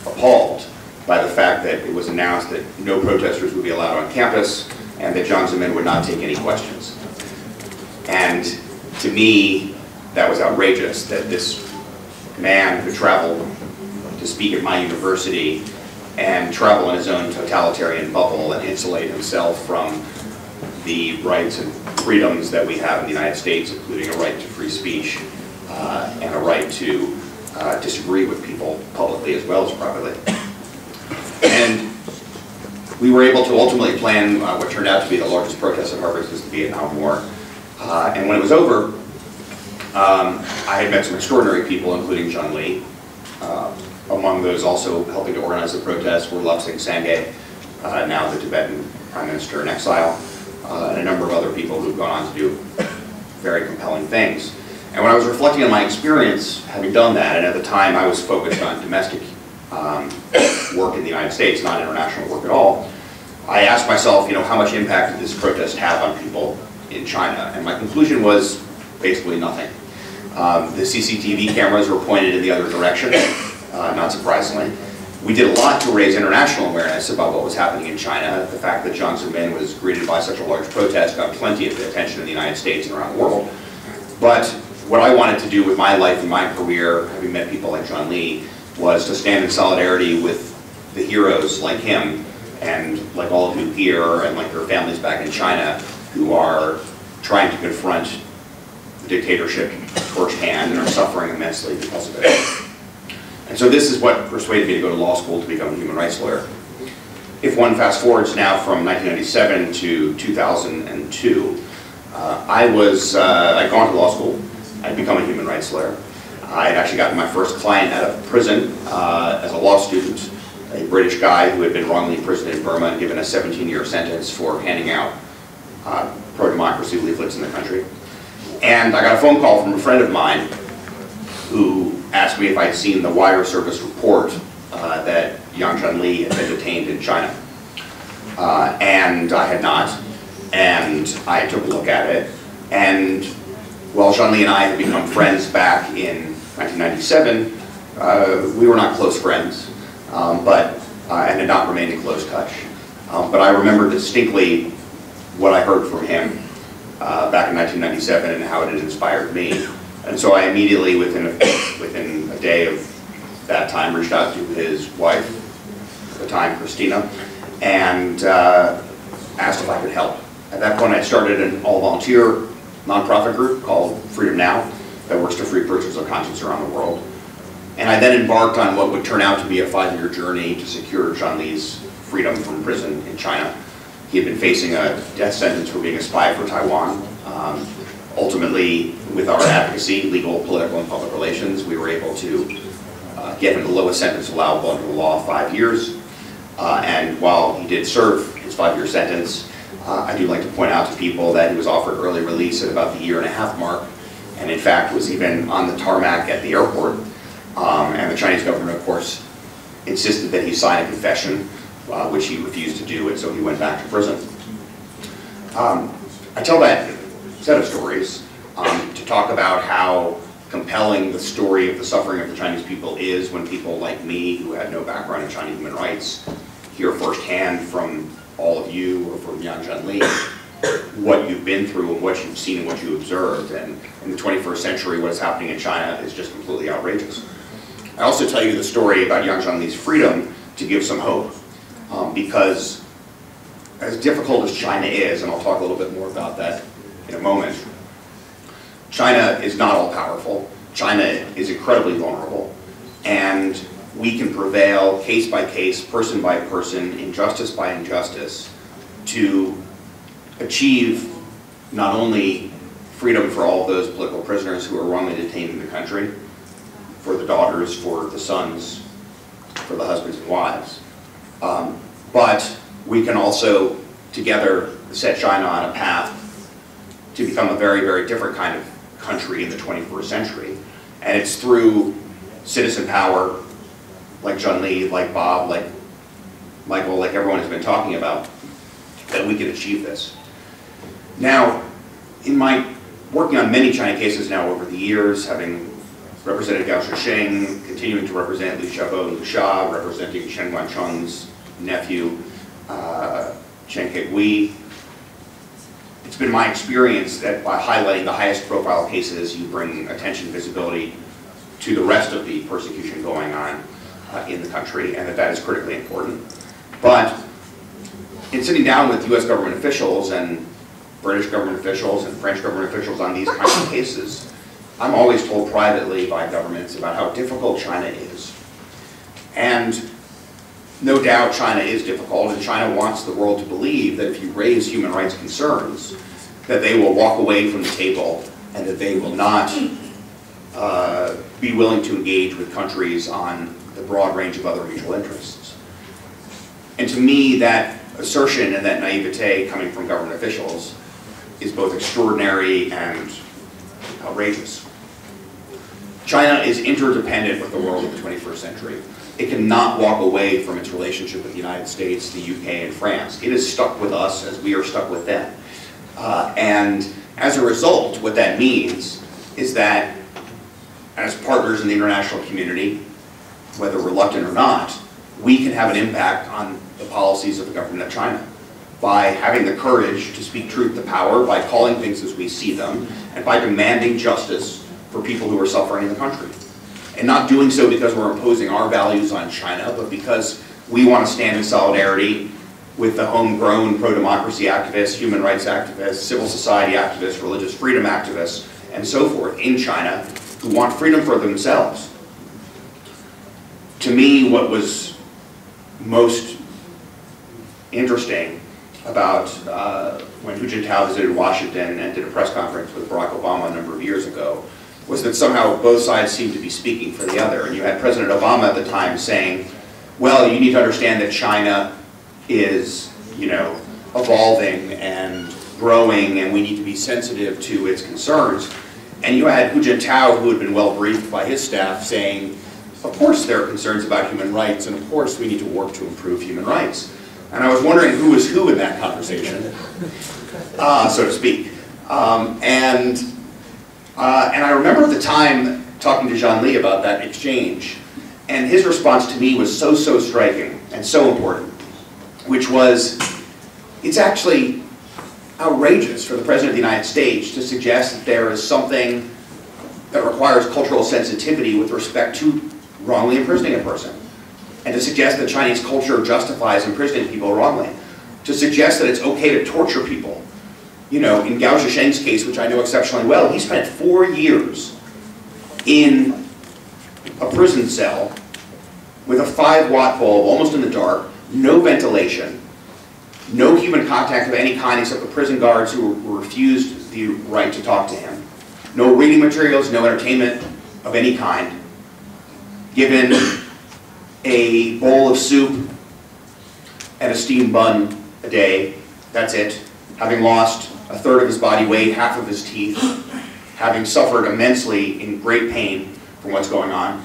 appalled by the fact that it was announced that no protesters would be allowed on campus and that Jiang Zemin would not take any questions. And to me, that was outrageous, that this man could travel to speak at my university and travel in his own totalitarian bubble and insulate himself from the rights and freedoms that we have in the United States, including a right to free speech and a right to disagree with people publicly as well as privately. And we were able to ultimately plan what turned out to be the largest protest at Harvard since the Vietnam War. And when it was over, I had met some extraordinary people, including Zhenli. Among those also helping to organize the protest were Lobsang Sangay, now the Tibetan Prime Minister in exile, and a number of other people who've gone on to do very compelling things. And when I was reflecting on my experience having done that, and at the time I was focused on domestic work in the United States, not international work at all, I asked myself, how much impact did this protest have on people in China? And my conclusion was basically nothing. The CCTV cameras were pointed in the other direction, not surprisingly. We did a lot to raise international awareness about what was happening in China. The fact that Jiang Zemin was greeted by such a large protest got plenty of attention in the United States and around the world. But what I wanted to do with my life and my career, having met people like Zhenli, was to stand in solidarity with the heroes like him and like all of you here and like their families back in China who are trying to confront the dictatorship firsthand and are suffering immensely because of it. And so this is what persuaded me to go to law school to become a human rights lawyer. If one fast forwards now from 1997 to 2002, I'd gone to law school. I'd become a human rights lawyer. I had actually gotten my first client out of prison as a law student, a British guy who had been wrongly imprisoned in Burma and given a 17-year sentence for handing out pro-democracy leaflets in the country. And I got a phone call from a friend of mine who asked me if I'd seen the wire service report that Yang Zhenli had been detained in China. And I had not. And I took a look at it. And while Zhenli and I had become friends back in 1997, we were not close friends, and had not remained in close touch. But I remember distinctly what I heard from him back in 1997 and how it had inspired me. And so I immediately, within a day of that time, reached out to his wife, at the time Christina, and asked if I could help. At that point I started an all-volunteer nonprofit group called Freedom Now that works to free prisoners of conscience around the world. And I then embarked on what would turn out to be a 5-year journey to secure Zhenli's freedom from prison in China. He had been facing a death sentence for being a spy for Taiwan. Ultimately, with our advocacy, legal, political, and public relations, we were able to get him the lowest sentence allowable under the law, 5 years. And while he did serve his 5-year sentence, I do like to point out to people that he was offered early release at about the 1.5-year mark, and in fact was even on the tarmac at the airport. And the Chinese government, of course, insisted that he sign a confession, which he refused to do, and so he went back to prison. I tell that set of stories to talk about how compelling the story of the suffering of the Chinese people is when people like me, who had no background in Chinese human rights, hear firsthand from all of you or from Yang Zhenli what you've been through and what you've seen and what you observed. And in the 21st century, what is happening in China is just completely outrageous. I also tell you the story about Yang Zhenli's freedom to give some hope, because as difficult as China is, and I'll talk a little bit more about that in a moment, China is not all powerful. China is incredibly vulnerable, and we can prevail case by case, person by person, injustice by injustice to achieve not only freedom for all of those political prisoners who are wrongly detained in the country, for the daughters, for the sons, for the husbands and wives, but we can also together set China on a path to become a very, very different kind of country in the 21st century. And it's through citizen power, like Zhenli, like Bob, like Michael, like everyone has been talking about, that we can achieve this. Now, in my working on many China cases now over the years, having represented Gao Shisheng, continuing to represent Liu Xiaobo and Liu Sha, representing Chen Guangcheng's nephew, Chen Kegui, it's been my experience that by highlighting the highest profile cases, you bring attention, visibility to the rest of the persecution going on in the country, and that is critically important. But in sitting down with US government officials and British government officials and French government officials on these kinds of cases, I'm always told privately by governments about how difficult China is. And no doubt China is difficult, and China wants the world to believe that if you raise human rights concerns, that they will walk away from the table and that they will not be willing to engage with countries on the broad range of other mutual interests. And to me, that assertion and that naivete coming from government officials is both extraordinary and outrageous. China is interdependent with the world of the 21st century. It cannot walk away from its relationship with the United States, the UK, and France. It is stuck with us as we are stuck with them. And as a result, what that means is that as partners in the international community, whether reluctant or not, we can have an impact on the policies of the government of China by having the courage to speak truth to power, by calling things as we see them, and by demanding justice for people who are suffering in the country. And not doing so because we're imposing our values on China, but because we want to stand in solidarity with the homegrown pro-democracy activists, human rights activists, civil society activists, religious freedom activists, and so forth in China who want freedom for themselves. To me, what was most interesting about when Hu Jintao visited Washington and did a press conference with Barack Obama a number of years ago was that somehow both sides seemed to be speaking for the other. And you had President Obama at the time saying, well, you need to understand that China is, evolving and growing, and we need to be sensitive to its concerns. And you had Hu Jintao, who had been well briefed by his staff, saying, of course there are concerns about human rights, and of course we need to work to improve human rights. And I was wondering who was who in that conversation, so to speak. And I remember at the time talking to Zhenli about that exchange, and his response to me was so striking and so important, which was, it's actually outrageous for the President of the United States to suggest that there is something that requires cultural sensitivity with respect to wrongly imprisoning a person, and to suggest that Chinese culture justifies imprisoning people wrongly, to suggest that it's okay to torture people. In Gao Shisheng's case, which I know exceptionally well, he spent 4 years in a prison cell with a 5-watt bulb, almost in the dark, no ventilation, no human contact of any kind except the prison guards who refused the right to talk to him, no reading materials, no entertainment of any kind, given a bowl of soup and a steamed bun a day, that's it, having lost a third of his body weight, half of his teeth, having suffered immensely in great pain from what's going on.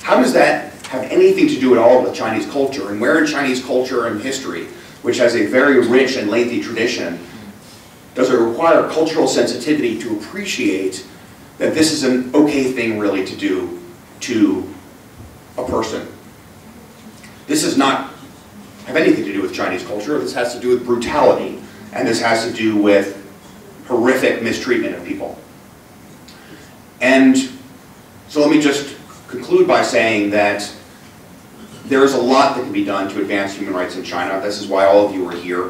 How does that have anything to do at all with Chinese culture? And where in Chinese culture and history, which has a very rich and lengthy tradition, does it require cultural sensitivity to appreciate that this is an okay thing really to do to a person. This does not have anything to do with Chinese culture. This has to do with brutality, and this has to do with horrific mistreatment of people. And so let me just conclude by saying that there is a lot that can be done to advance human rights in China. This is why all of you are here.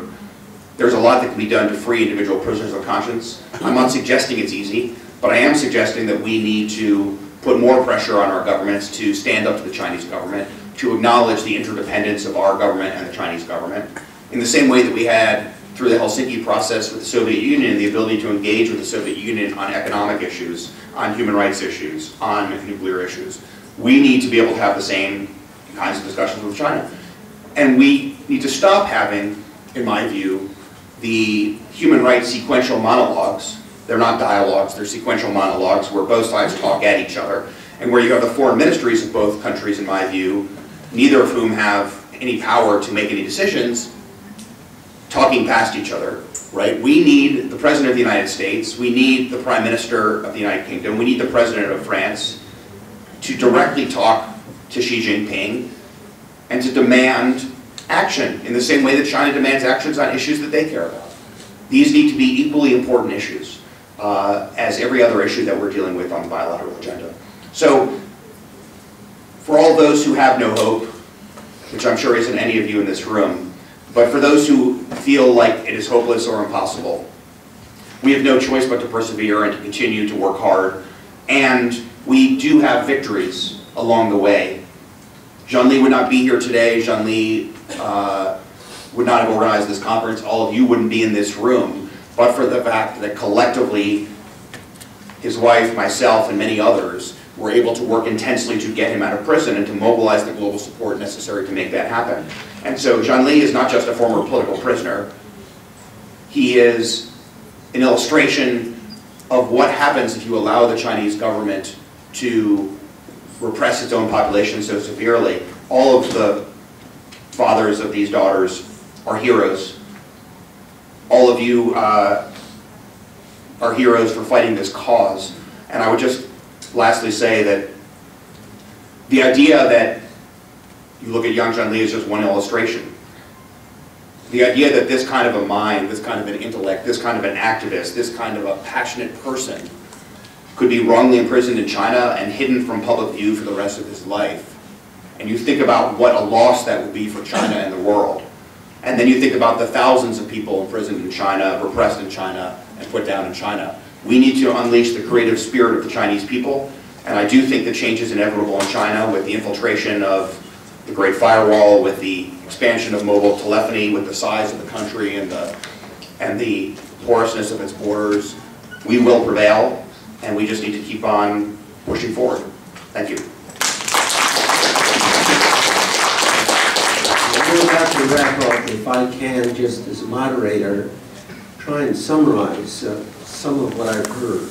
There's a lot that can be done to free individual prisoners of conscience. I'm not suggesting it's easy, but I am suggesting that we need to put more pressure on our governments to stand up to the Chinese government, to acknowledge the interdependence of our government and the Chinese government, in the same way that we had through the Helsinki process with the Soviet Union, the ability to engage with the Soviet Union on economic issues, on human rights issues, on nuclear issues. We need to be able to have the same kinds of discussions with China. And we need to stop having, in my view, the human rights sequential monologues. They're not dialogues, they're sequential monologues where both sides talk at each other, and where you have the foreign ministries of both countries, in my view, neither of whom have any power to make any decisions, talking past each other, right? We need the President of the United States, we need the Prime Minister of the United Kingdom, we need the President of France to directly talk to Xi Jinping and to demand action in the same way that China demands actions on issues that they care about. These need to be equally important issues as every other issue that we're dealing with on the bilateral agenda. So, for all those who have no hope, which I'm sure isn't any of you in this room, but for those who feel like it is hopeless or impossible, we have no choice but to persevere and to continue to work hard. And we do have victories along the way. Zhengli would not be here today. Zhengli would not have organized this conference. All of you wouldn't be in this room, but for the fact that collectively, his wife, myself, and many others were able to work intensely to get him out of prison and to mobilize the global support necessary to make that happen. And so Zhengli is not just a former political prisoner. He is an illustration of what happens if you allow the Chinese government to repress its own population so severely. All of the fathers of these daughters are heroes. All of you are heroes for fighting this cause. And I would just lastly say that the idea that you look at young Zhengli as just one illustration. The idea that this kind of a mind, this kind of an intellect, this kind of an activist, this kind of a passionate person could be wrongly imprisoned in China and hidden from public view for the rest of his life. And you think about what a loss that would be for China and the world. And then you think about the thousands of people imprisoned in China, repressed in China, and put down in China. We need to unleash the creative spirit of the Chinese people. And I do think the change is inevitable in China with the infiltration of the Great Firewall, with the expansion of mobile telephony, with the size of the country and the porousness of its borders. We will prevail, and we just need to keep on pushing forward. Thank you. We're about to wrap up. If I can, just as a moderator, try and summarize some of what I've heard.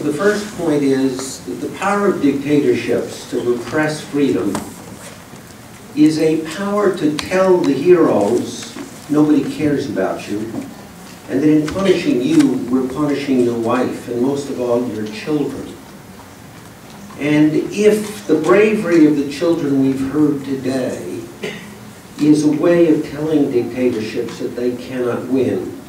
The first point is that the power of dictatorships to repress freedom is a power to tell the heroes nobody cares about you, and that in punishing you, we're punishing your wife, and most of all, your children. And if the bravery of the children we've heard today is a way of telling dictatorships that they cannot win,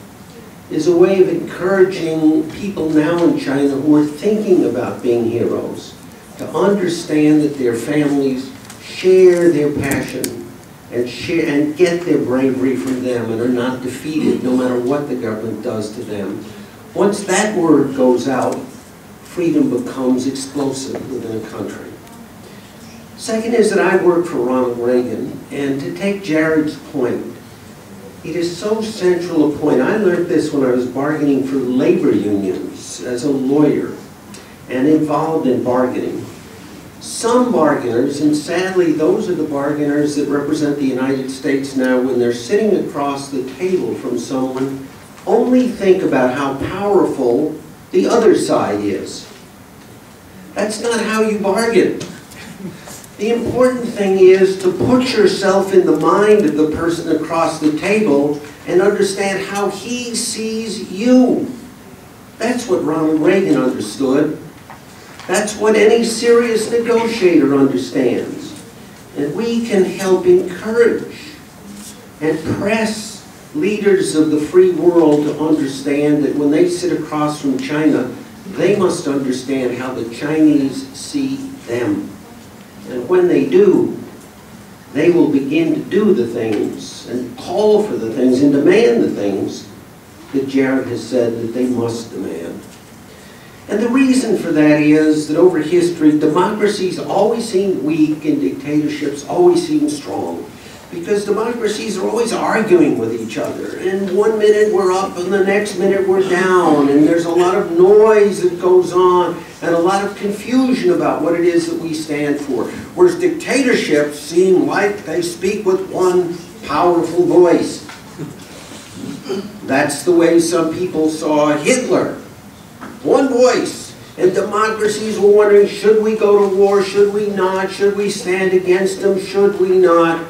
is a way of encouraging people now in China who are thinking about being heroes to understand that their families share their passion and get their bravery from them and are not defeated no matter what the government does to them. Once that word goes out, freedom becomes explosive within a country. Second is that I worked for Ronald Reagan, and to take Jared's point, it is so central a point. I learned this when I was bargaining for labor unions as a lawyer and involved in bargaining. Some bargainers, and sadly those are the bargainers that represent the United States now, when they're sitting across the table from someone, only think about how powerful the other side is. That's not how you bargain. The important thing is to put yourself in the mind of the person across the table and understand how he sees you. That's what Ronald Reagan understood, That's what any serious negotiator understands. And we can help encourage and press leaders of the free world to understand that when they sit across from China, they must understand how the Chinese see them. And when they do, they will begin to do the things and call for the things and demand the things that Jared has said that they must demand. And the reason for that is that over history, democracies always seemed weak and dictatorships always seemed strong. Because democracies are always arguing with each other. And one minute we're up and the next minute we're down. And there's a lot of noise that goes on and a lot of confusion about what it is that we stand for. Whereas dictatorships seem like they speak with one powerful voice. That's the way some people saw Hitler. One voice. And democracies were wondering, should we go to war? Should we not? Should we stand against them? Should we not?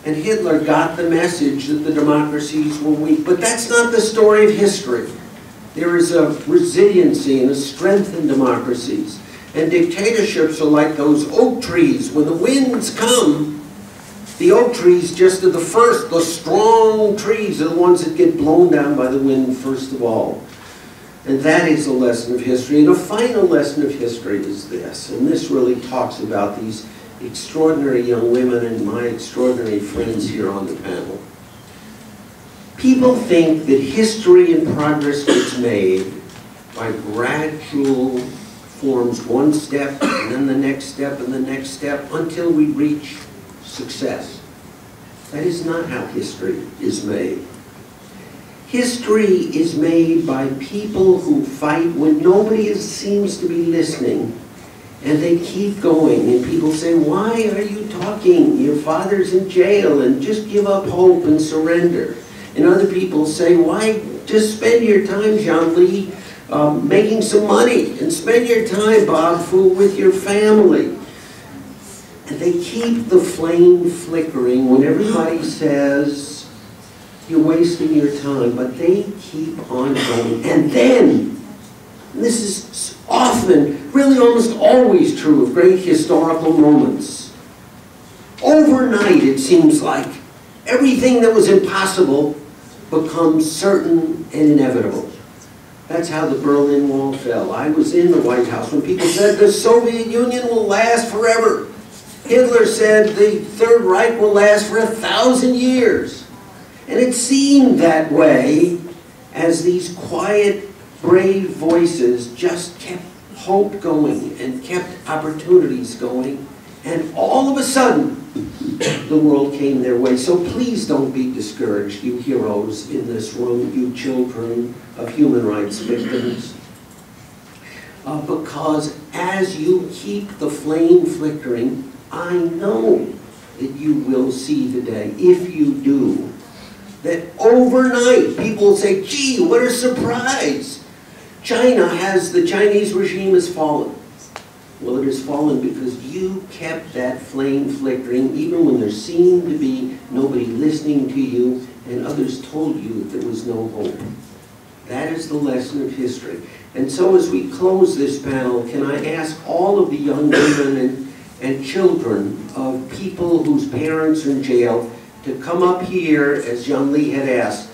And Hitler got the message that the democracies were weak. But that's not the story of history. There is a resiliency and a strength in democracies. And dictatorships are like those oak trees. When the winds come, the oak trees just are the strong trees are the ones that get blown down by the wind first of all. And that is a lesson of history. And a final lesson of history is this. And this really talks about these extraordinary young women and my extraordinary friends here on the panel. People think that history and progress gets made by gradual forms, one step and then the next step and the next step until we reach success. That is not how history is made. History is made by people who fight when nobody seems to be listening. And they keep going, and people say, why are you talking? Your father's in jail, and just give up hope and surrender. And other people say, why just spend your time, Jean-Lee, making some money, and spend your time, Bob Fu, with your family. And they keep the flame flickering when everybody says, you're wasting your time, but they keep on going. And then, and this is often, really almost always true of great historical moments. Overnight, it seems like, everything that was impossible becomes certain and inevitable. That's how the Berlin Wall fell. I was in the White House when people said the Soviet Union will last forever. Hitler said the Third Reich will last for 1,000 years. And it seemed that way as these quiet, brave voices just kept hope going and kept opportunities going. And all of a sudden, the world came their way. So please don't be discouraged, you heroes in this room, you children of human rights victims. Because as you keep the flame flickering, I know that you will see the day, if you do, that overnight people will say, gee, what a surprise. The Chinese regime has fallen. Well, it has fallen because you kept that flame flickering even when there seemed to be nobody listening to you and others told you that there was no hope. That is the lesson of history. And so as we close this panel, can I ask all of the young women and children of people whose parents are in jail to come up here, as Jean-Lee had asked.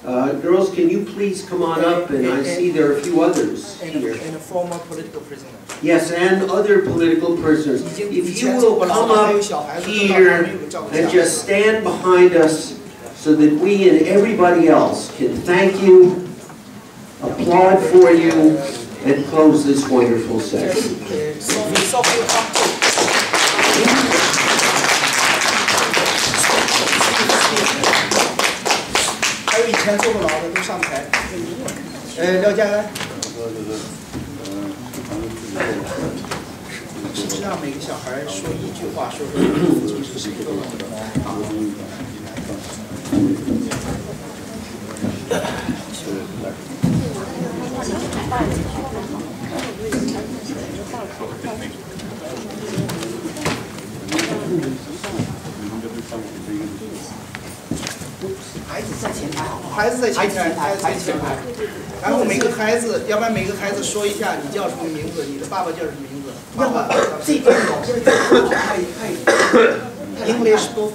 Girls, can you please come on up? And I see there are a few others here. And a former political prisoner. Yes, and other political prisoners. If you will come up here and just stand behind us so that we and everybody else can thank you, applaud for you, and close this wonderful session.廖家安，是不是让每个小孩说一句话，说父亲是一个孩子在前排，孩子在前排，孩子在前排。然后每个孩子，要不然每个孩子说一下你叫什么名字，你的爸爸叫什么名字？爸爸。这边哦，因为太 English 都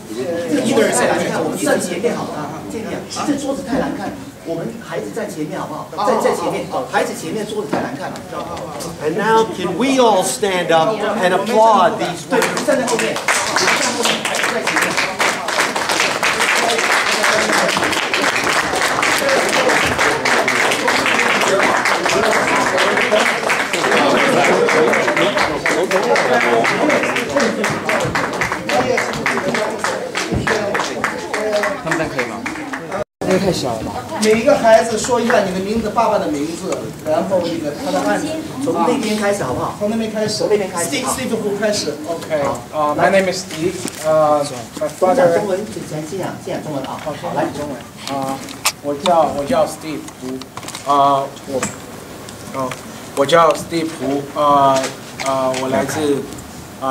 一个人太难看，我们站前面好不好？这样，这桌子太难看，我们孩子站前面好不好？在前面，孩子前面桌子太难看了。And now, can we all stand up and applaud these 对， women? 站在后面，站在后面，孩子在前面。他们可以吗？这个太小了吧？每一个孩子说一下你的名字，爸爸的名字，然后那个他的案子。从那边开始好不好？从那边开始。从那边开始。Steve 胡开始。OK， my name is Steve， my 讲 father。中文，先讲中文啊。好，来中文。我叫 Steve 胡，我叫 Steve 胡，我来自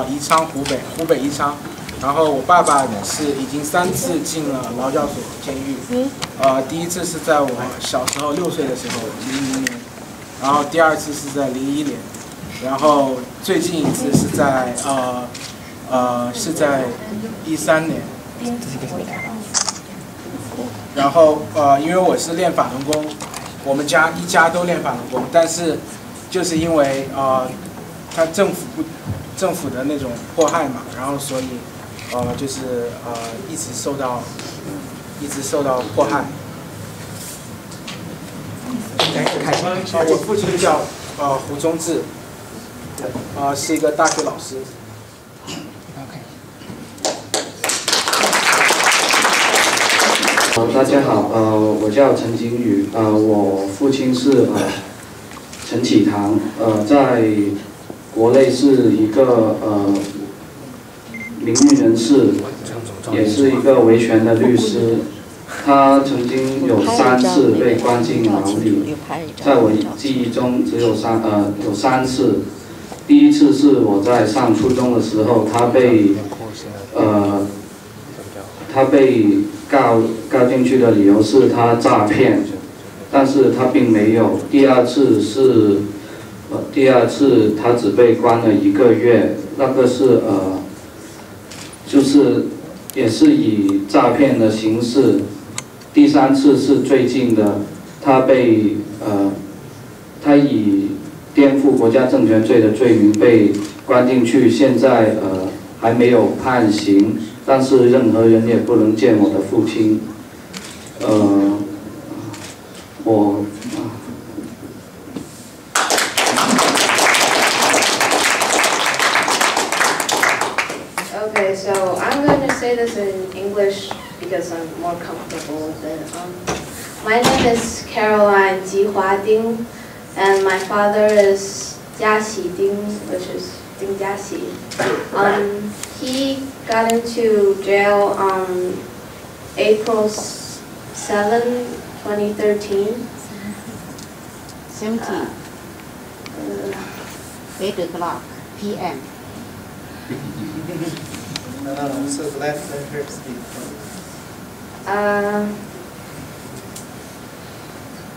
宜昌湖北宜昌。然后我爸爸是已经3次进了劳教所监狱，第一次是在我小时候6岁的时候，00年，然后第2次是在01年，然后最近一次是在13年。然后因为我是练法轮功，我们一家都练法轮功，但是就是因为他政府的那种迫害嘛，然后所以就是一直受到迫害。我父亲叫胡宗志，是一个大学老师。大家好，我叫陈景宇，我父亲是陈启堂，在国内是一个名誉人士，也是一个维权的律师。他曾经有3次被关进牢里，在我记忆中只有3次。第一次是我在上初中的时候，他被告进去的理由是他诈骗，但是他并没有。第二次他只被关了1个月，那个是就是也是以诈骗的形式。第3次是最近的，他以颠覆国家政权罪的罪名被关进去，现在还没有判刑。但是任何人也不能见我的父亲。Okay, so I'm going to say this in English because I'm more comfortable with it. My name is Caroline Jihua Ding, and my father is Jiaxi Ding, which is Ding Jiaxi. He got into jail on April 7, 2013. 8 o'clock p.m. So let her speak.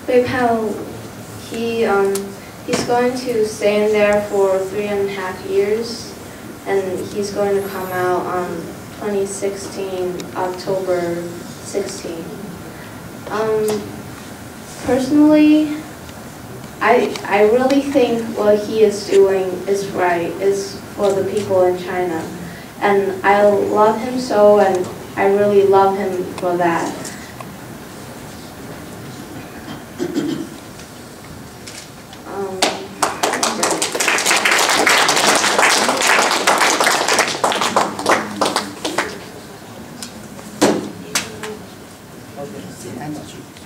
被判 he's going to stay in there for 3.5 years. And he's going to come out on 2016, October 16. Personally, I really think what he is doing is right, is for the people in China. And I love him so, and I really love him for that.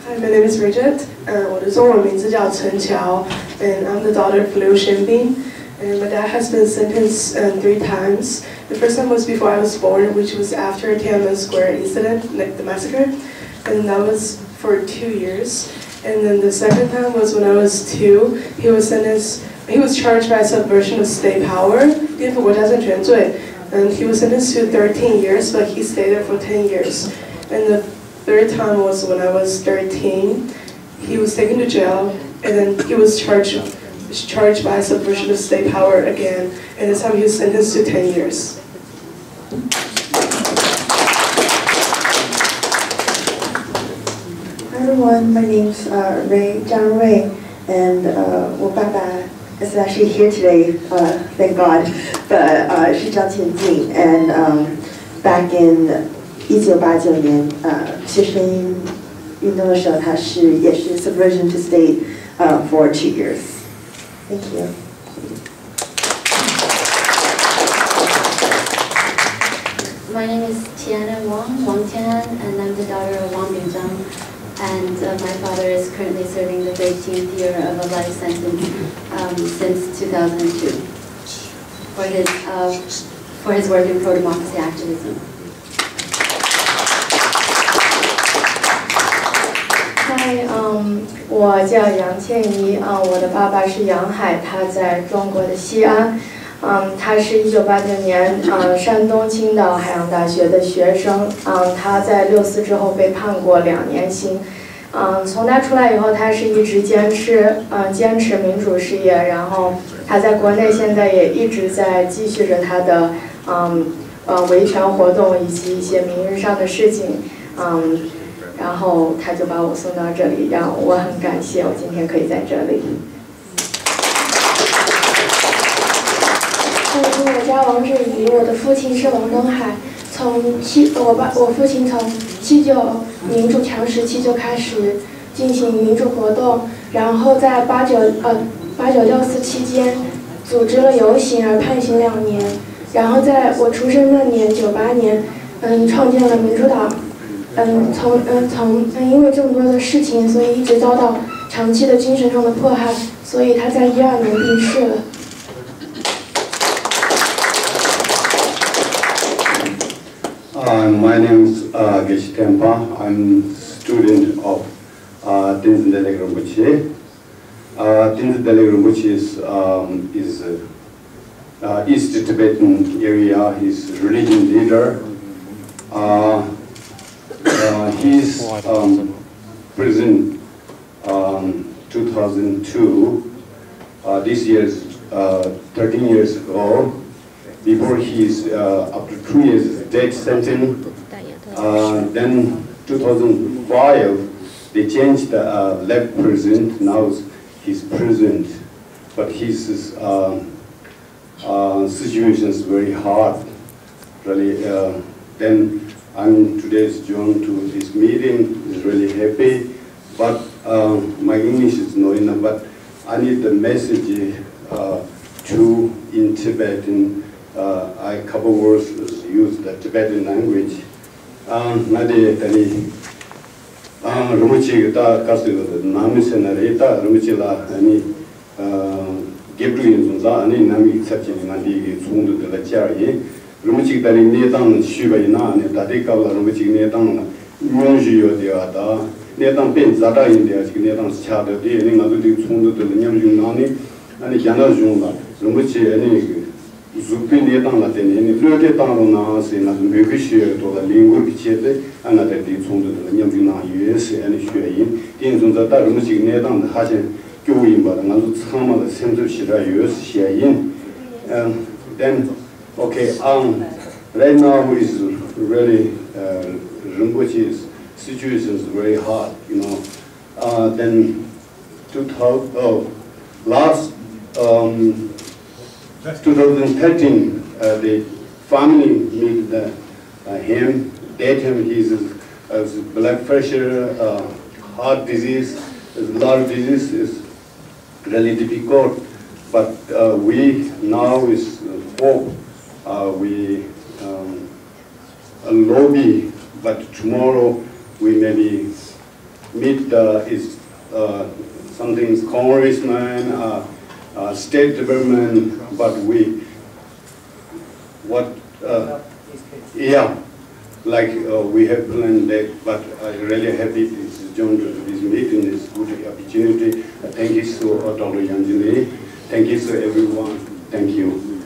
Hi, my name is Bridget. 我的中文名字叫陈乔 and I'm the daughter of Liu Shenbing. And my dad has been sentenced 3 times. The first time was before I was born, which was after Tiananmen Square incident, the massacre, and that was for 2 years. And then the second time was when I was 2. He was charged by subversion of state power, 颠覆国家政权罪, and he was sentenced to 13 years, but he stayed there for 10 years. And the third time was when I was 13. He was taken to jail and then he was charged by subversion of state power again, and this time he was sentenced to 10 years. Hi everyone, my name's Zhang Rui, and 我爸爸 is actually here today, thank God, but 是张前进, and back in 1989年学生运动的时候，他也是 subversion to state for 2 years. Thank you. My name is Tiana Wang Tian, and I'm the daughter of Wang Binzhang. And my father is currently serving the 13th year of a life sentence since 2002 for his work in pro-democracy activism. Hi, 我叫杨倩怡，我的爸爸是杨海，他在中国的西安，他是1989年山东青岛海洋大学的学生，他在6·4之后被判过2年刑，从他出来以后，他是一直坚持民主事业，然后他在国内现在也一直在继续着他的维权活动以及一些民运上的事情，然后他就把我送到这里，让我很感谢我今天可以在这里。我家王志怡，我的父亲是王登海。我父亲从79民主强时期就开始进行民主活动，然后在8964期间组织了游行而判刑2年，然后在我出生那年98年，创建了民主党。因为这么多的事情，所以一直遭到长期的精神上的迫害，所以他在12年病逝了。My name is Geshe Tempa. I'm student of Tenzin Delek Rinpoche. Tenzin Delek Rinpoche is East Tibetan area. He's religion leader. He's prison 2002. This year is 13 years ago. Before he's after 2 years death sentence. Then 2005 they changed the left president. Now he's president, but his situation is very hard. Really. Then I'm today's joined to this meeting. Is really happy, but my English is not enough. But I need the message to in Tibetan. I couple words use the Tibetan language. Nade tani Rinpoche ta kasu nami senare ta Rinpoche la ani gebru yinzunza ani nami sachi ngandi gi tsundu de la chari Rinpoche tani netang shuba ina ani tade kawla Rinpoche netang nyonji yo de ata netang pen zada yin de chi netang cha de ni ngadu de tsundu de nyam jung nani ani kyana jung la Rinpoche ani Zupi netang la teni, ni lute tang na se na mebe xue to la lingua bichete, ana de di zong de nyam ju na yue se ani xue yin, din zong za da ru ji netang de ha chen gyu yin ba, na zu chang ma de sem zu xi da yue se xie yin. Then okay, right now is really Rinpoche's situation is very hard, you know. Then last 2013, the family meet him, date him. He's blood pressure, heart disease, lung disease is really difficult. But we now is hope. We lobby, but tomorrow we maybe meet something congressman. State development, but we have planned that, but I'm really happy to join this meeting. It's a good opportunity. Thank you so Dr. Yanjini. Thank you so everyone. Thank you.